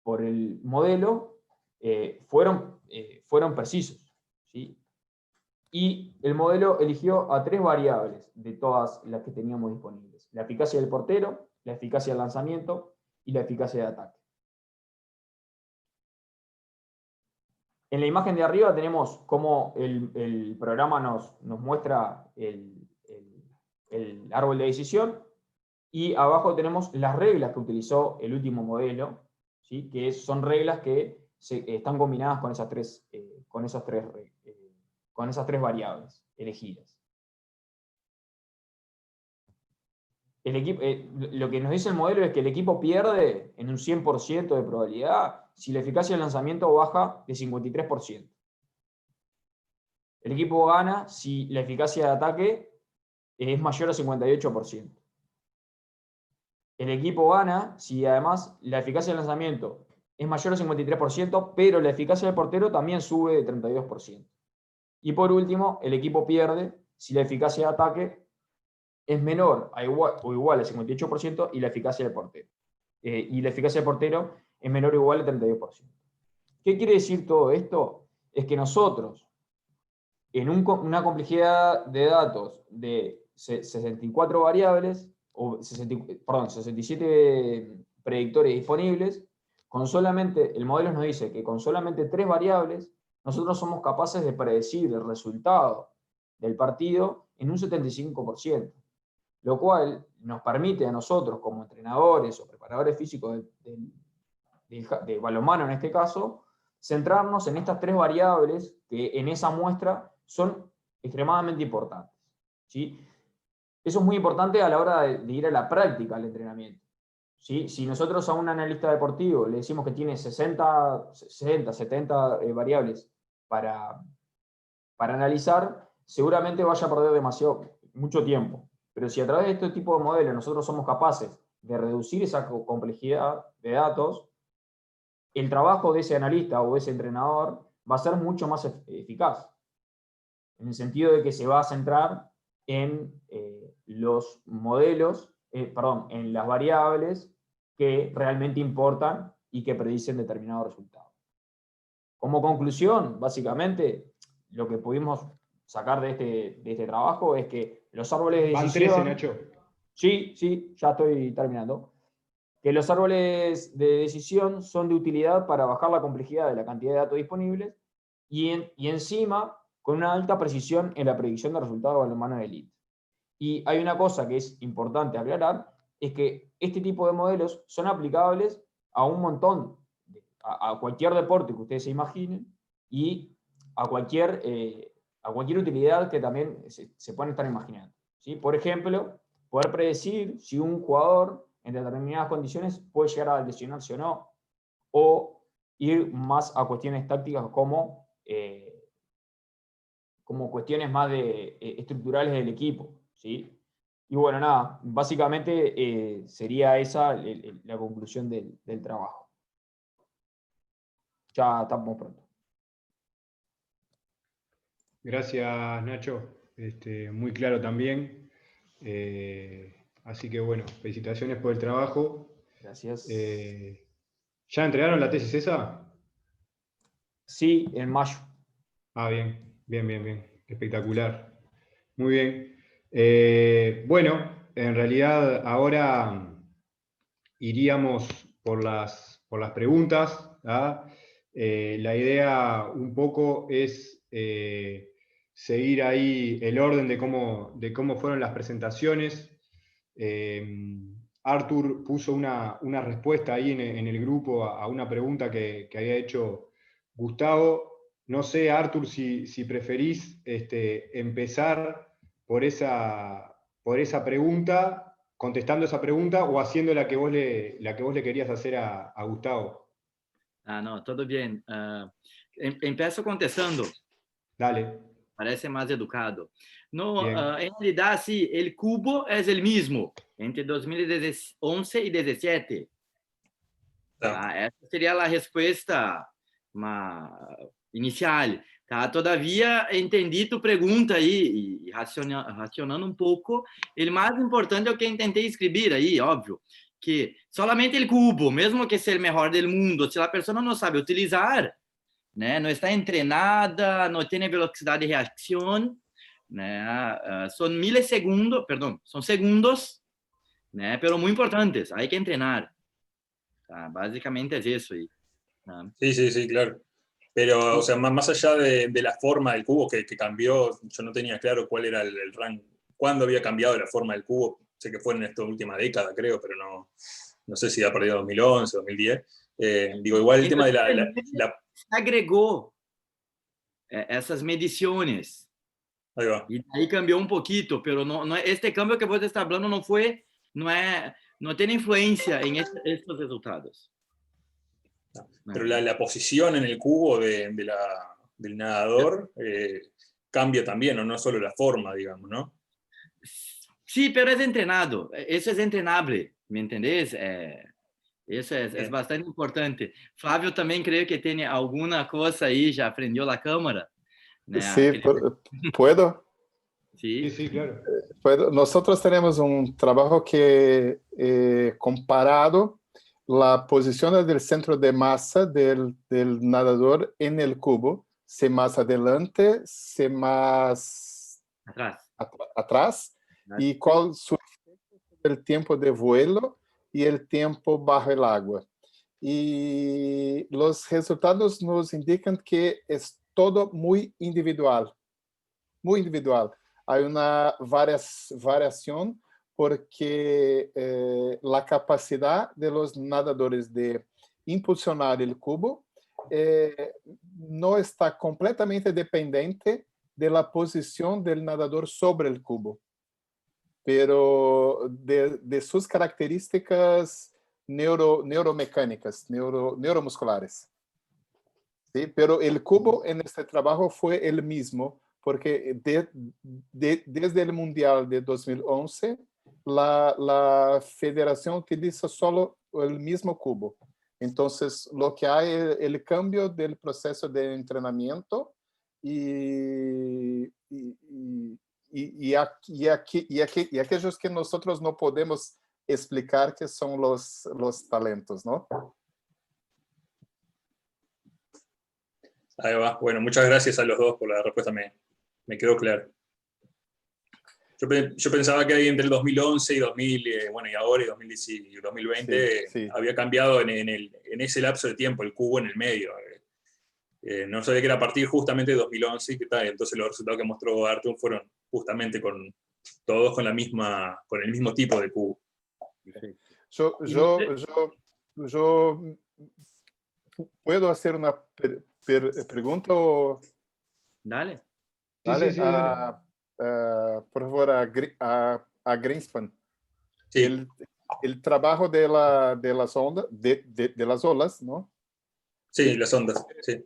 por el modelo fueron precisos, ¿sí? Y el modelo eligió a 3 variables de todas las que teníamos disponibles: la eficacia del portero, la eficacia del lanzamiento y la eficacia de ataque. En la imagen de arriba tenemos cómo el programa nos muestra el árbol de decisión, y abajo tenemos las reglas que utilizó el último modelo, ¿sí? Que son reglas que están combinadas con esas tres variables elegidas. Lo que nos dice el modelo es que el equipo pierde en un 100% de probabilidad si la eficacia del lanzamiento baja de 53%. El equipo gana si la eficacia de ataque es mayor a 58%. El equipo gana si además la eficacia del lanzamiento es mayor a 53%, pero la eficacia del portero también sube de 32%. Y por último, el equipo pierde si la eficacia de ataque es menor o igual al 58% y la eficacia del portero. Y la eficacia del portero es menor o igual al 32%. ¿Qué quiere decir todo esto? Es que nosotros, en una complejidad de datos de 64 variables, 67 predictores disponibles, el modelo nos dice que con solamente 3 variables, nosotros somos capaces de predecir el resultado del partido en un 75%, lo cual nos permite a nosotros, como entrenadores o preparadores físicos de balonmano en este caso, centrarnos en estas 3 variables que en esa muestra son extremadamente importantes, ¿sí? Eso es muy importante a la hora de ir a la práctica al entrenamiento, ¿sí? Si nosotros a un analista deportivo le decimos que tiene 60, 70 variables para analizar, seguramente vaya a perder mucho tiempo. Pero si a través de este tipo de modelos nosotros somos capaces de reducir esa complejidad de datos, el trabajo de ese analista o de ese entrenador va a ser mucho más eficaz, en el sentido de que se va a centrar en los modelos, en las variables que realmente importan y que predicen determinado resultado. Como conclusión, básicamente, lo que pudimos sacar de este trabajo es que los árboles de decisión... Van 13, Nacho. Sí, ya estoy terminando. Que los árboles de decisión son de utilidad para bajar la complejidad de la cantidad de datos disponibles y encima con una alta precisión en la predicción de resultados de balonmano de élite. Y hay una cosa que es importante aclarar, es que este tipo de modelos son aplicables a un montón, a cualquier deporte que ustedes se imaginen y a cualquier utilidad que también se puedan estar imaginando, ¿sí? Por ejemplo, poder predecir si un jugador en determinadas condiciones puede llegar a lesionarse o no, o ir más a cuestiones tácticas como cuestiones más estructurales del equipo, ¿sí? Y bueno, nada, básicamente sería esa la conclusión del trabajo. ya estamos pronto. Gracias, Nacho. Muy claro también. Así que bueno, felicitaciones por el trabajo. Gracias. ¿Ya entregaron la tesis esa? Sí, en mayo. Ah, bien, bien, bien, bien. Espectacular. Muy bien. Bueno, en realidad ahora iríamos por las preguntas. ¿Ah? La idea un poco es seguir ahí el orden de cómo fueron las presentaciones. Arthur puso una respuesta ahí en el grupo a una pregunta que había hecho Gustavo. No sé, Arthur, si preferís empezar por esa pregunta, contestando esa pregunta o haciendo la que vos le querías hacer a Gustavo. Ah, no, todo bien. Empiezo contestando. Dale. Parece más educado. No, Bien. en realidad, sí, el cubo es el mismo entre 2011 y 2017. Tá? Essa seria a resposta inicial. Tá? Todavia, entendi tu pergunta aí, e racionando um pouco, o mais importante é o que eu tentei escrever aí, óbvio, que solamente o cubo, mesmo que seja o melhor do mundo, se a pessoa não sabe utilizar, né, não está treinada, não tem velocidade de reação, né, são milissegundos, perdão, são segundos, né, pero muito importantes, hay que treinar. Básicamente es eso. Sí, sí, sí, claro. Pero, o sea, más allá de la forma del cubo que cambió, yo no tenía claro cuál era el rango, cuándo había cambiado la forma del cubo. Sé que fue en esta última década, creo, pero no sé si ha perdido 2011, 2010. Digo, igual el tema de la... Agregó esas mediciones. Ahí va. Y ahí cambió un poquito, pero no, este cambio que vos estás hablando no tiene influencia en estos resultados. Pero la posición en el cubo del nadador cambia también, no solo la forma, digamos, ¿no? Sí, pero es entrenado. Eso es entrenable, ¿me entendés? Eso es bastante importante. Flavio también creo que tiene alguna cosa ahí, ya prendió la cámara. Sí, ¿puedo? Sí, sí, claro. Nosotros tenemos un trabajo que comparado la posición del centro de masa del nadador en el cubo, si más adelante, si más atrás y cuál su el tiempo de vuelo y el tiempo bajo el agua. Y los resultados nos indican que es todo muy individual, muy individual. Hay una variación porque la capacidad de los nadadores de impulsionar el cubo no está completamente dependiente de la posición del nadador sobre el cubo, pero de sus características neuromecánicas, neuromusculares. ¿Sí? Pero el cubo en este trabajo fue el mismo, porque desde el Mundial de 2011, la federación utiliza solo el mismo cubo. Entonces, lo que hay es el cambio del proceso de entrenamiento y aquellos que nosotros no podemos explicar que son los talentos, ¿no? Ahí va. Bueno, muchas gracias a los dos por la respuesta, me quedó claro. Yo pensaba que ahí entre el 2011 y 2000, bueno, y ahora y 2020 sí. había cambiado en ese lapso de tiempo, el cubo en el medio. No sabía que era a partir justamente de 2011 y que tal. Entonces los resultados que mostró Artur fueron justamente todos con el mismo tipo de cubo. Yo puedo hacer una pregunta o... Dale. Dale, Sí, dale. por favor, a Greenspan. Sí. El trabajo de las ondas, de las olas, ¿no? Sí, las ondas, sí.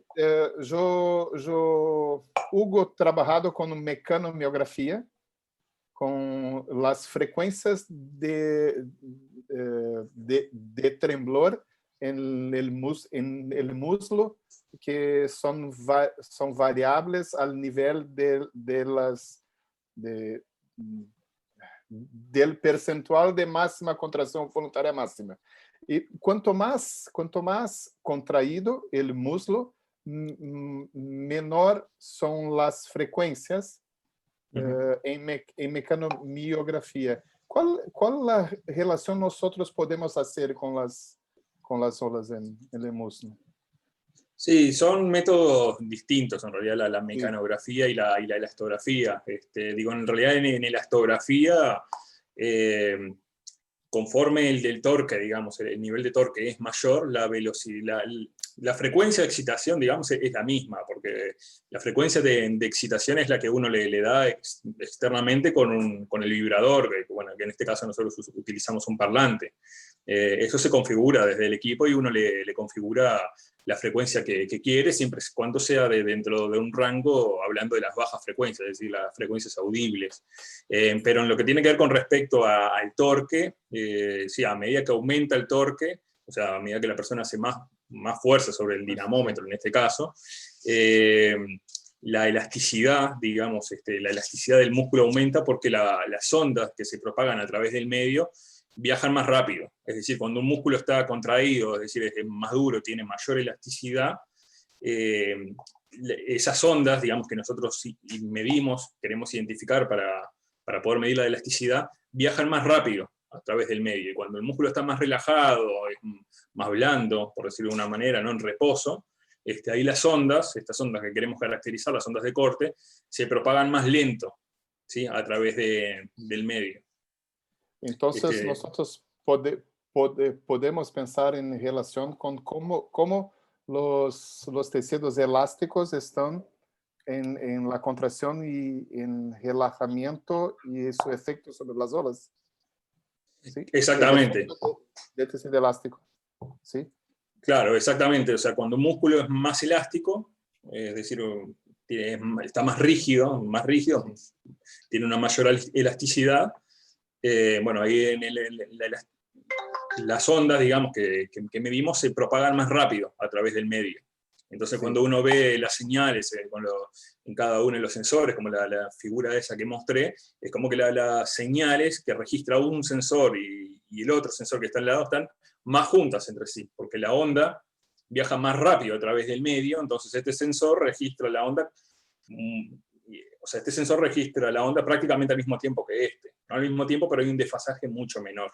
Hugo trabajado con mecanomiografía, con las frecuencias de temblor en el muslo que son variables al nivel del percentual de máxima contracción voluntaria máxima. Y cuanto más contraído el muslo, menor son las frecuencias en mecanomiografía. ¿Cuál la relación nosotros podemos hacer con las olas en el muslo? Sí, son métodos distintos en realidad, la mecanografía y la elastografía. Digo, en realidad en elastografía, conforme el del torque, digamos, el nivel de torque es mayor, la velocidad, la frecuencia de excitación, digamos, es la misma, porque la frecuencia de excitación es la que uno le da externamente con el vibrador, que en este caso nosotros utilizamos un parlante. Eso se configura desde el equipo y uno le configura la frecuencia que quiere, siempre cuando sea dentro de un rango, hablando de las bajas frecuencias, es decir, las frecuencias audibles. Pero en lo que tiene que ver con respecto al torque, sí, a medida que aumenta el torque, o sea, a medida que la persona hace más fuerza sobre el dinamómetro, en este caso, la elasticidad, digamos, la elasticidad del músculo aumenta porque las ondas que se propagan a través del medio viajan más rápido. Es decir, cuando un músculo está contraído, es decir, es más duro, tiene mayor elasticidad, esas ondas, digamos, que nosotros medimos, queremos identificar para poder medir la elasticidad, viajan más rápido a través del medio. Y cuando el músculo está más relajado, es más blando, por decirlo de una manera, no en reposo, ahí estas ondas que queremos caracterizar, las ondas de corte, se propagan más lento, ¿sí? A través del medio. Entonces, nosotros podemos pensar en relación con cómo los tejidos elásticos están en la contracción y en relajamiento y su efecto sobre las olas. ¿Sí? Exactamente. De tejido elástico. ¿Sí? Claro, exactamente. O sea, cuando un músculo es más elástico, es decir, está más rígido, tiene una mayor elasticidad, bueno, ahí las ondas, digamos, que medimos se propagan más rápido a través del medio. Entonces, Sí. cuando uno ve las señales en cada uno de los sensores, como la figura esa que mostré, es como que las señales que registra un sensor y el otro sensor que está al lado están más juntas entre sí, porque la onda viaja más rápido a través del medio, entonces este sensor registra la onda, prácticamente al mismo tiempo que no al mismo tiempo, pero hay un desfasaje mucho menor.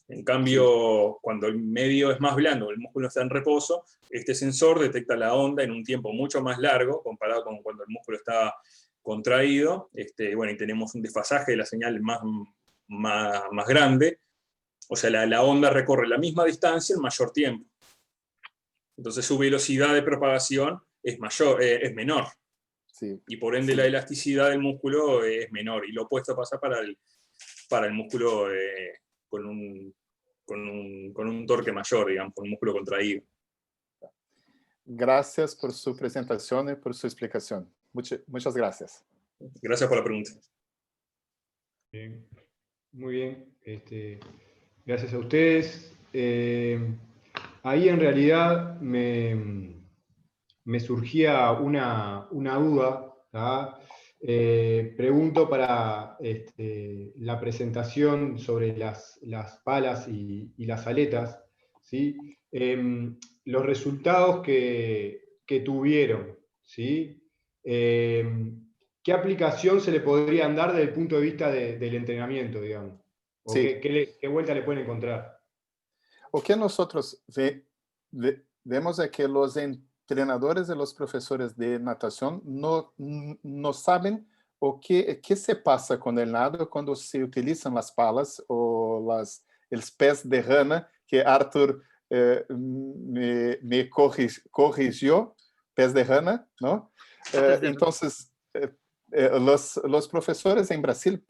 En cambio, cuando el medio es más blando, el músculo está en reposo, este sensor detecta la onda en un tiempo mucho más largo, comparado con cuando el músculo está contraído, bueno, y tenemos un desfasaje de la señal más grande, o sea, la onda recorre la misma distancia en mayor tiempo. Entonces su velocidad de propagación es menor. Sí. Y por ende la elasticidad del músculo es menor. Y lo opuesto pasa para el músculo con un torque mayor, digamos, con un músculo contraído. Gracias por su presentación y por su explicación. Muchas gracias. Gracias por la pregunta. Bien. Muy bien. Gracias a ustedes. Ahí en realidad me surgía una duda. Pregunto para la presentación sobre las palas y las aletas, ¿sí? Los resultados que tuvieron, ¿sí? ¿Qué aplicación se le podrían dar desde el punto de vista del entrenamiento, digamos? ¿O Sí. qué vuelta le pueden encontrar? O que nosotros vemos es que los entrenadores y los profesores de natación no saben qué se pasa con el nado cuando se utilizan las palas o los pés de rana, que Arthur me corrigió, pés de rana, ¿no? Entonces, los profesores en Brasil,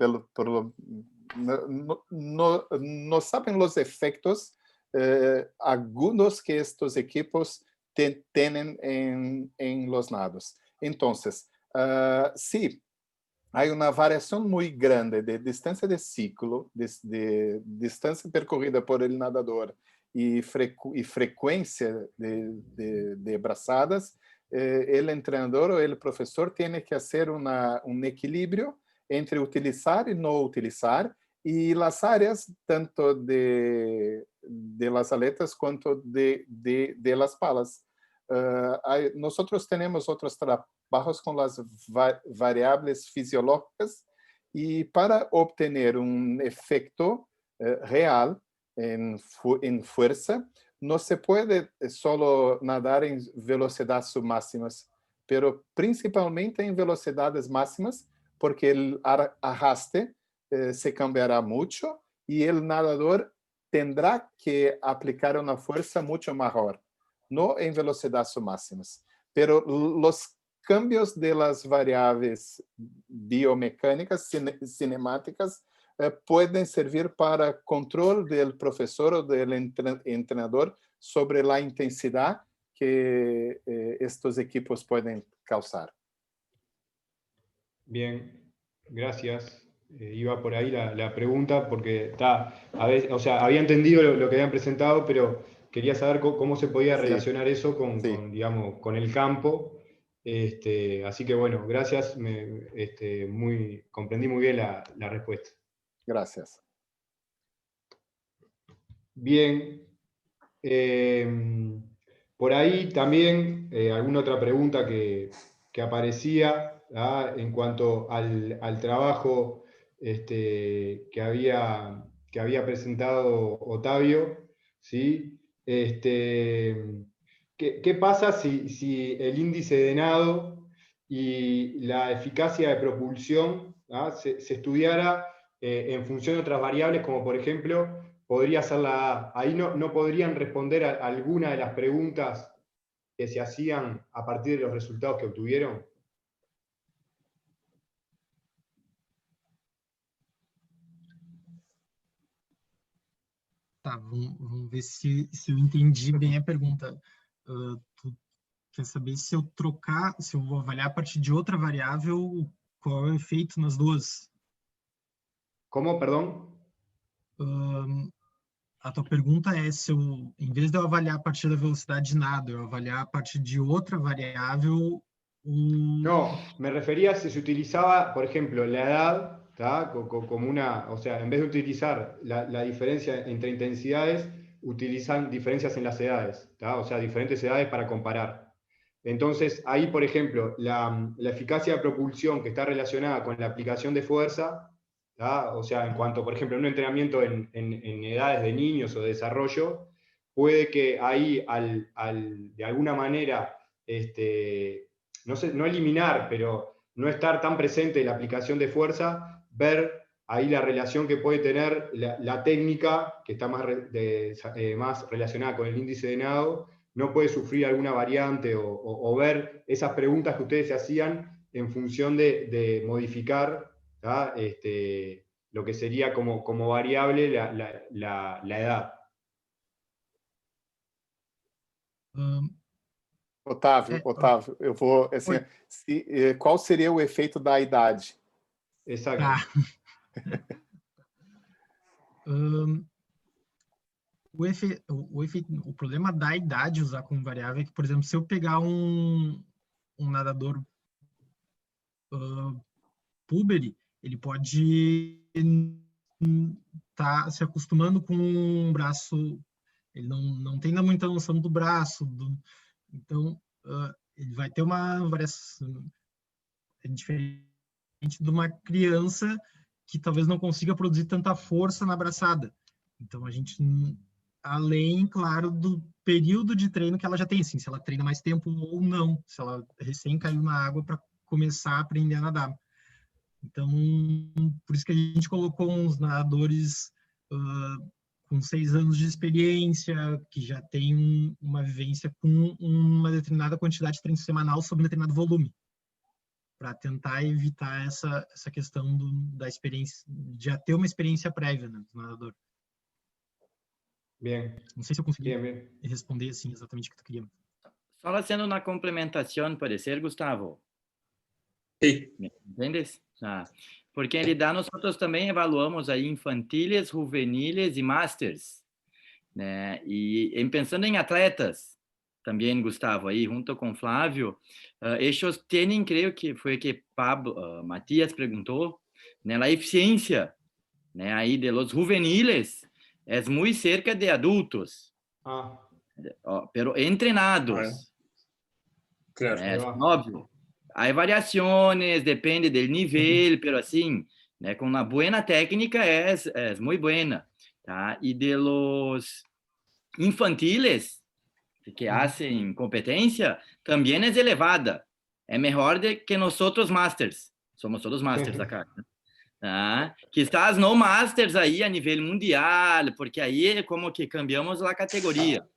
no saben los efectos agudos que estos equipos tienen en los nados. Entonces, sí, hay una variación muy grande de distancia de ciclo, de distancia percorrida por el nadador e frequência de braçadas, o treinador ou o professor tem que fazer equilíbrio entre utilizar e não utilizar, e as áreas tanto de las aletas quanto de las palas. Nós temos outros trabalhos com as variáveis fisiológicas, e para obter efeito real em força, não se pode solo nadar em velocidades submáximas, pero principalmente em velocidades máximas, porque o arraste se cambiará muito e o nadador tendrá que aplicar uma força muito maior, não em velocidades máximas. Pero os cambios de las variáveis biomecânicas, cinemáticas, podem servir para controle do professor ou do treinador sobre a intensidade que estes equipos podem causar. Bien, gracias. Iba por ahí la pregunta porque a veces, o sea, había entendido lo que habían presentado, pero quería saber cómo se podía relacionar eso con, digamos, con el campo. Así que bueno, gracias. Comprendí muy bien la respuesta. Gracias. Bien. Por ahí también alguna otra pregunta que aparecía en cuanto al trabajo que había presentado Otavio, ¿sí? ¿Qué pasa si el índice de nado y la eficacia de propulsión se estudiara en función de otras variables, como por ejemplo podría ser la A? Ahí no podrían responder a alguna de las preguntas que se hacían a partir de los resultados que obtuvieron. Tá, vamos ver se eu entendi bem a pergunta. Tu quer saber se eu vou avaliar a partir de outra variável, qual é o efeito nas duas? Como, perdão? A tua pergunta é se eu, em vez de eu avaliar a partir da velocidade de nado, eu avaliar a partir de outra variável. No, me refería a si se utilizaba, por ejemplo, la edad, ¿tá? Como una, o sea, en vez de utilizar la diferencia entre intensidades, utilizan diferencias en las edades, ¿tá? O sea, diferentes edades para comparar. Entonces, ahí, por ejemplo, la eficacia de propulsión que está relacionada con la aplicación de fuerza, ¿tá? O sea, en cuanto, por ejemplo, en un entrenamiento en edades de niños o de desarrollo, puede que ahí, de alguna manera, no eliminar, pero no estar tan presente en la aplicación de fuerza, ver ahí la relación que puede tener la técnica, que está más relacionada con el índice de nado, no puede sufrir alguna variante, o ver esas preguntas que ustedes se hacían en función de modificar, ¿tá? Lo que sería como variable la edad. Otávio, eu vou assim, qual seria o efeito da idade? Exacto. Tá. O problema da idade usar como variável é que, por exemplo, se eu pegar um nadador púbere, ele pode estar se acostumando com um braço, ele não tem muita noção do braço, então ele vai ter uma variação diferente de uma criança que talvez não consiga produzir tanta força na braçada. Então a gente, além, claro, do período de treino que ela já tem, assim, se ela treina mais tempo ou não, se ela recém caiu na água para começar a aprender a nadar. Então, por isso que a gente colocou uns nadadores com 6 anos de experiência, que já tem uma vivência com uma determinada quantidade de treino semanal sobre um determinado volume, para tentar evitar essa questão da experiência, de já ter uma experiência prévia, né, do nadador. Bien. Não sei se eu consegui responder assim exatamente o que tu queria. Só fazendo uma complementação, pode ser, Gustavo? Sí. ¿Entendes? Porque en realidad nosotros también evaluamos ahí infantiles, juveniles y masters. né? E pensando em atletas, também, Gustavo, aí, junto com Flávio, ellos tienen, creo que foi que Pablo, Matías perguntou, né, a eficiência, né, aí de los juveniles é muito cerca de adultos, pero entrenados. Claro. Ahí va. Óbvio, há variações, depende do nível, pero assim, né, com uma boa técnica é muito boa, tá? E de los infantiles que hacen competencia también es elevada. É melhor que nós outros masters. Somos todos masters acá. Né? Tá? Quizás no masters aí a nível mundial, porque aí é como que cambiamos a categoria.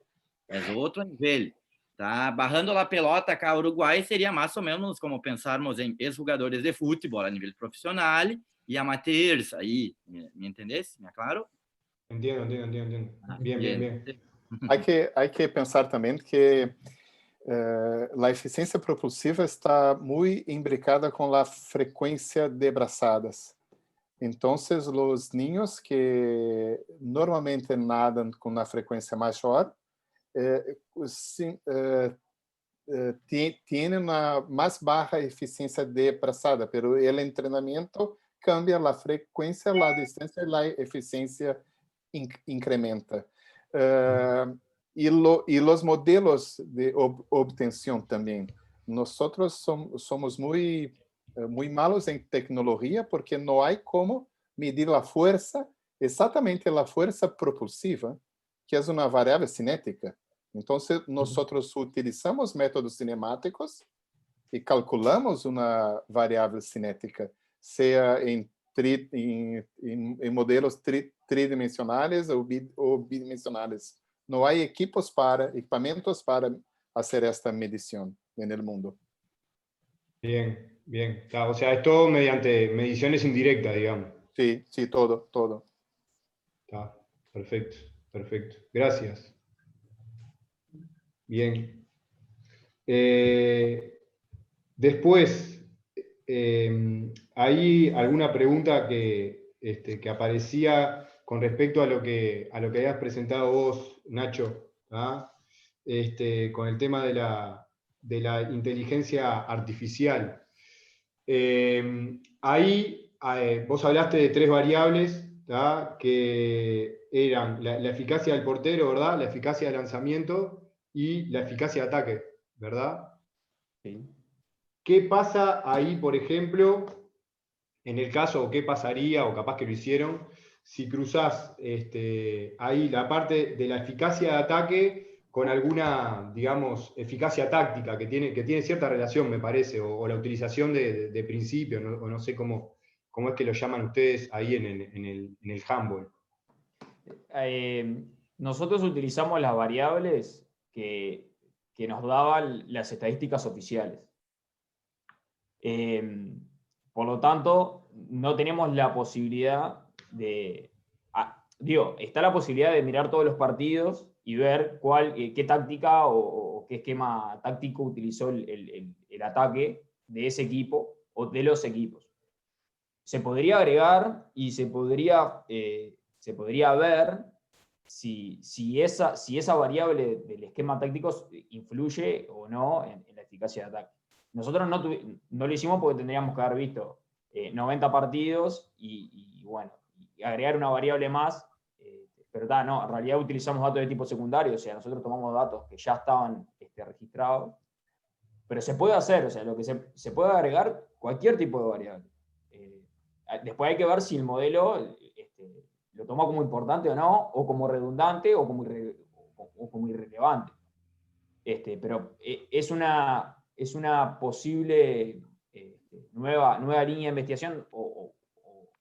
É outro nível. Tá? Barrando a pelota acá, Uruguai seria mais ou menos como pensarmos em ex-jogadores de futebol a nível profissional e amateurs aí. Me entendesse? Me claro? Entiendo. Bien, bien. Hay que pensar también que la eficiencia propulsiva está muy imbricada con la frecuencia de brazadas. Entonces, los niños que normalmente nadan con una frecuencia mayor tienen una más baja eficiencia de brazada, pero el entrenamiento cambia la frecuencia, la distancia y la eficiencia incrementa. Y los modelos de obtención también. Nosotros somos muy malos en tecnología porque no hay cómo medir la fuerza, exactamente la fuerza propulsiva, que es una variable cinética. Entonces, nosotros utilizamos métodos cinemáticos y calculamos una variable cinética, sea en modelos tridimensionales o bidimensionales. No hay equipamientos para hacer esta medición en el mundo. Bien. O sea, es todo mediante mediciones indirectas, digamos. Sí, todo. Está, perfecto. Gracias. Bien. Después, hay alguna pregunta que aparecía con respecto a lo que habías presentado vos, Nacho, con el tema de la inteligencia artificial. Ahí vos hablaste de 3 variables, que eran la eficacia del portero, ¿verdad? La eficacia de lanzamiento y la eficacia de ataque, ¿verdad? Sí. ¿Qué pasa ahí, por ejemplo, en el caso, o qué pasaría, o capaz que lo hicieron, si cruzás ahí la parte de la eficacia de ataque con alguna, digamos, eficacia táctica que tiene cierta relación, me parece, o la utilización de principios, ¿no? O no sé cómo es que lo llaman ustedes ahí en el handball? Nosotros utilizamos las variables que nos daban las estadísticas oficiales. Por lo tanto, no tenemos la posibilidad está la posibilidad de mirar todos los partidos y ver qué táctica o qué esquema táctico utilizó el ataque de ese equipo o de los equipos. Se podría agregar y se podría ver si esa variable del esquema táctico influye o no en la eficacia de ataque. Nosotros no lo hicimos porque tendríamos que haber visto 90 partidos y agregar una variable más, pero no, en realidad utilizamos datos de tipo secundario, o sea, nosotros tomamos datos que ya estaban registrados, pero se puede hacer, o sea, lo que se puede agregar cualquier tipo de variable. Después hay que ver si el modelo lo toma como importante o no, o como redundante o como irrelevante. Pero es una posible nueva línea de investigación o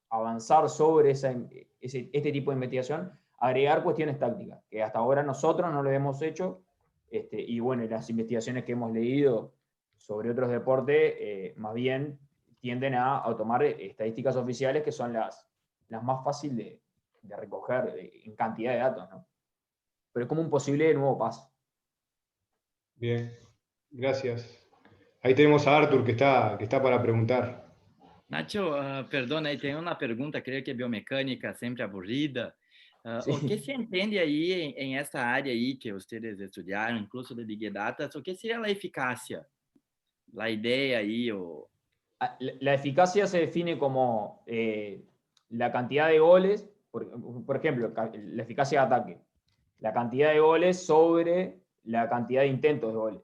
avanzar sobre este tipo de investigación, agregar cuestiones tácticas, que hasta ahora nosotros no lo hemos hecho, y las investigaciones que hemos leído sobre otros deportes, más bien tienden a tomar estadísticas oficiales que son las más fáciles de recoger en cantidad de datos, ¿no? Pero es como un posible nuevo paso. Bien, gracias. Ahí tenemos a Arthur que está para preguntar. Nacho, perdona, aí tem uma pergunta, creio que é biomecânica, sempre aburrida. Sí. O que se entende aí em essa área aí que vocês estudaram, incluso de Big Data, o que seria a eficácia? A ideia aí, o... La eficacia se define como la cantidad de goles, por ejemplo, la eficacia de ataque, la cantidad de goles sobre la cantidad de intentos de goles,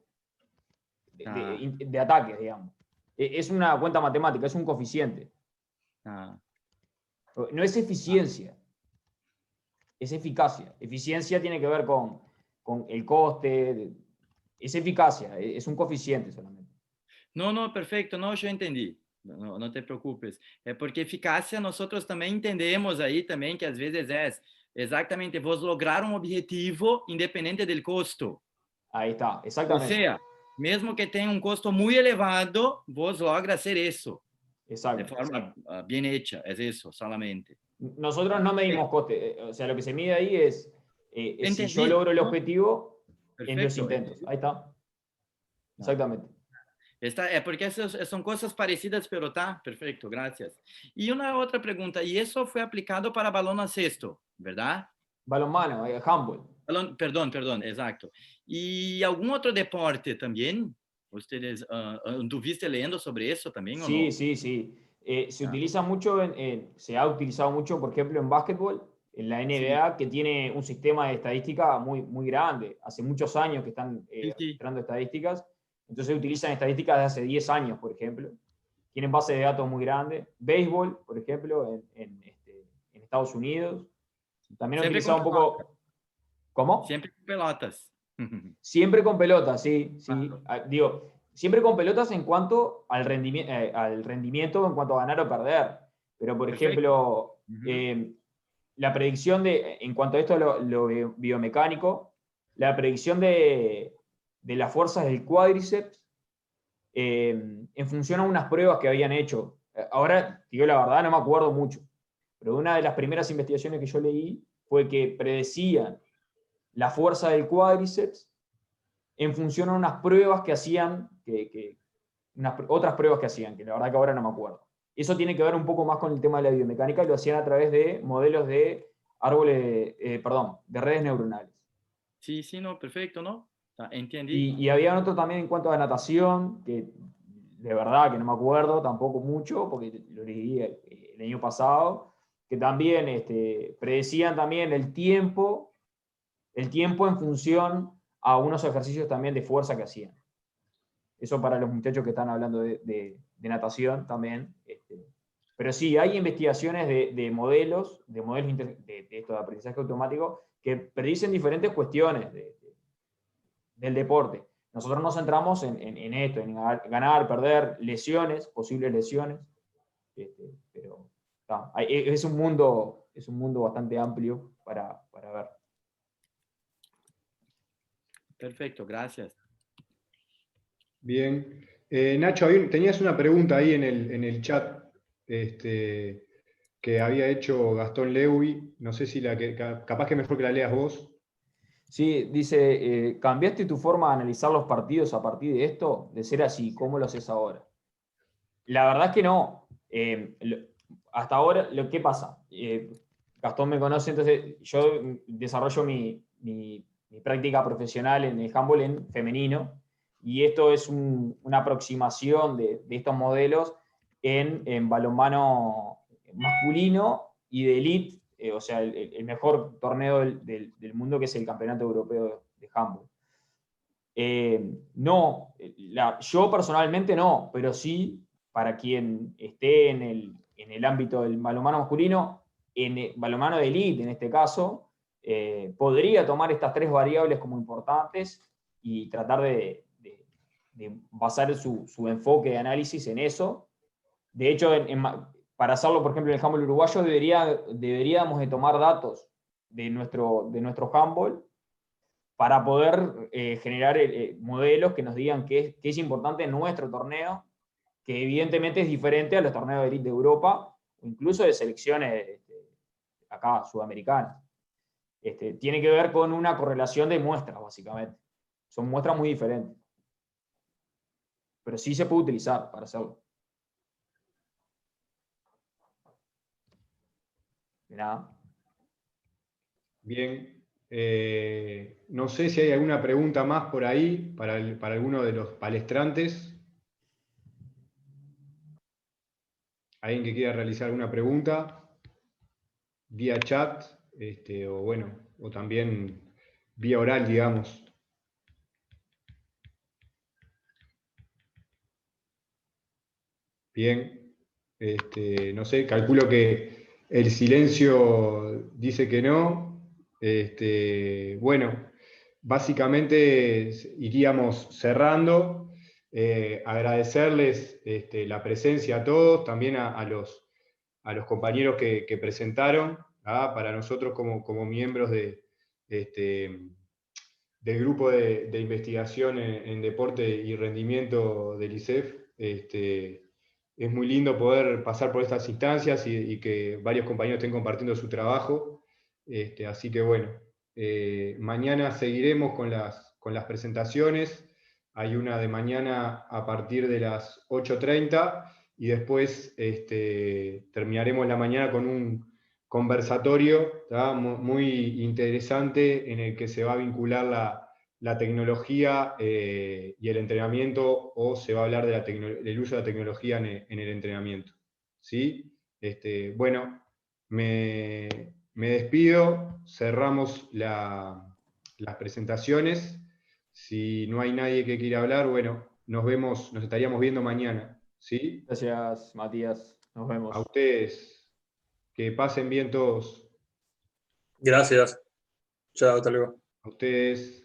de ataques, digamos. Es una cuenta matemática, es un coeficiente. No es eficiencia, es eficacia. Eficiencia tiene que ver con el coste, es eficacia, es un coeficiente solamente. Não, perfeito, não, eu entendi. Não te preocupes. É porque eficácia nós também entendemos aí também que às vezes é exatamente vos lograr um objetivo independente do custo. Aí está, Ou exactamente. seja, mesmo que tenha um custo muito elevado, vos logra hacer isso. Exacto. De forma bien hecha, es eso solamente. Nosotros no medimos coste, o sea, lo que se mide ahí es si yo Entendí, logro el ¿no? objetivo en los Perfecto. intentos. Ahí está. Exactamente. É porque são coisas parecidas, pero tá? Perfeito, gracias. E uma outra pergunta, e isso foi aplicado para balão a cesto, verdade? Balonmano, handball. Perdão, exato. E algum outro deporte também? ¿Ustedes anduviste leyendo sobre eso también o Sí, no? sí, sí. Se utiliza mucho, se ha utilizado mucho, por ejemplo, en básquetbol, en la NBA, que tiene un sistema de estadística muy, muy grande. Hace muchos años que están registrando estadísticas. Entonces utilizan estadísticas de hace 10 años, por ejemplo. Tienen bases de datos muy grandes. Béisbol, por ejemplo, en Estados Unidos. También ha utilizado un poco... ¿Cómo? Siempre con pelotas. Siempre con pelotas, sí. Sí. Digo, siempre con pelotas en cuanto al rendimiento, en cuanto a ganar o perder. Pero, por ejemplo, la predicción en cuanto a esto, lo biomecánico, la predicción de las fuerzas del cuádriceps en función a unas pruebas que habían hecho. Ahora, digo la verdad, no me acuerdo mucho. Pero una de las primeras investigaciones que yo leí fue que predecían la fuerza del cuádriceps en función a unas pruebas que hacían, otras pruebas que hacían, que la verdad que ahora no me acuerdo. Eso tiene que ver un poco más con el tema de la biomecánica y lo hacían a través de modelos de de redes neuronales. Sí, no, perfecto, ¿no? Entendí. Y había otro también en cuanto a natación, que de verdad que no me acuerdo tampoco mucho, porque lo leí el año pasado, que también predecían también el tiempo en función a unos ejercicios también de fuerza que hacían. Eso para los muchachos que están hablando de natación también. Pero sí, hay investigaciones de modelos de esto de aprendizaje automático que predicen diferentes cuestiones del deporte. Nosotros nos centramos en esto, en ganar, perder, lesiones, posibles lesiones. Pero es un mundo bastante amplio para ver. Perfecto, gracias. Bien. Nacho, tenías una pregunta ahí en el chat que había hecho Gastón Lewy. No sé si capaz que mejor que la leas vos. Sí, dice, ¿cambiaste tu forma de analizar los partidos a partir de esto? De ser así, ¿cómo lo haces ahora? La verdad es que no. Hasta ahora, ¿qué pasa? Gastón me conoce, entonces yo desarrollo mi práctica profesional en el handball en femenino, y esto es una aproximación de estos modelos en balonmano masculino y de elite, o sea, el mejor torneo del mundo, que es el Campeonato Europeo de Handball. No, yo personalmente no, pero sí para quien esté en el ámbito del balonmano masculino, en el balonmano de elite en este caso, podría tomar estas tres variables como importantes y tratar de basar su enfoque de análisis en eso. De hecho, para hacerlo, por ejemplo, en el handball uruguayo, deberíamos de tomar datos de nuestro handball para poder generar modelos que nos digan qué es importante en nuestro torneo, que evidentemente es diferente a los torneos de elite de Europa, o incluso de selecciones acá, sudamericanas. Tiene que ver con una correlación de muestras, básicamente. Son muestras muy diferentes. Pero sí se puede utilizar para hacerlo. De nada. Bien. No sé si hay alguna pregunta más por ahí para alguno de los palestrantes. ¿Alguien que quiera realizar alguna pregunta? Vía chat, o bueno, o también vía oral, digamos. Bien. No sé, calculo que el silencio dice que no. Bueno, básicamente iríamos cerrando. Agradecerles la presencia a todos, también a los compañeros que presentaron, para nosotros como miembros del grupo de investigación en deporte y rendimiento del ISEF. Es muy lindo poder pasar por estas instancias y que varios compañeros estén compartiendo su trabajo. Así que bueno, mañana seguiremos con las presentaciones. Hay una de mañana a partir de las 8:30 y después terminaremos la mañana con un conversatorio, ¿tá? Muy interesante, en el que se va a vincular la tecnología y el entrenamiento, o se va a hablar del uso de la tecnología en el entrenamiento. ¿Sí? Bueno, me despido, cerramos las presentaciones. Si no hay nadie que quiera hablar, bueno, nos estaríamos viendo mañana. ¿Sí? Gracias, Matías. Nos vemos. A ustedes, que pasen bien todos. Gracias. Chao, hasta luego. A ustedes.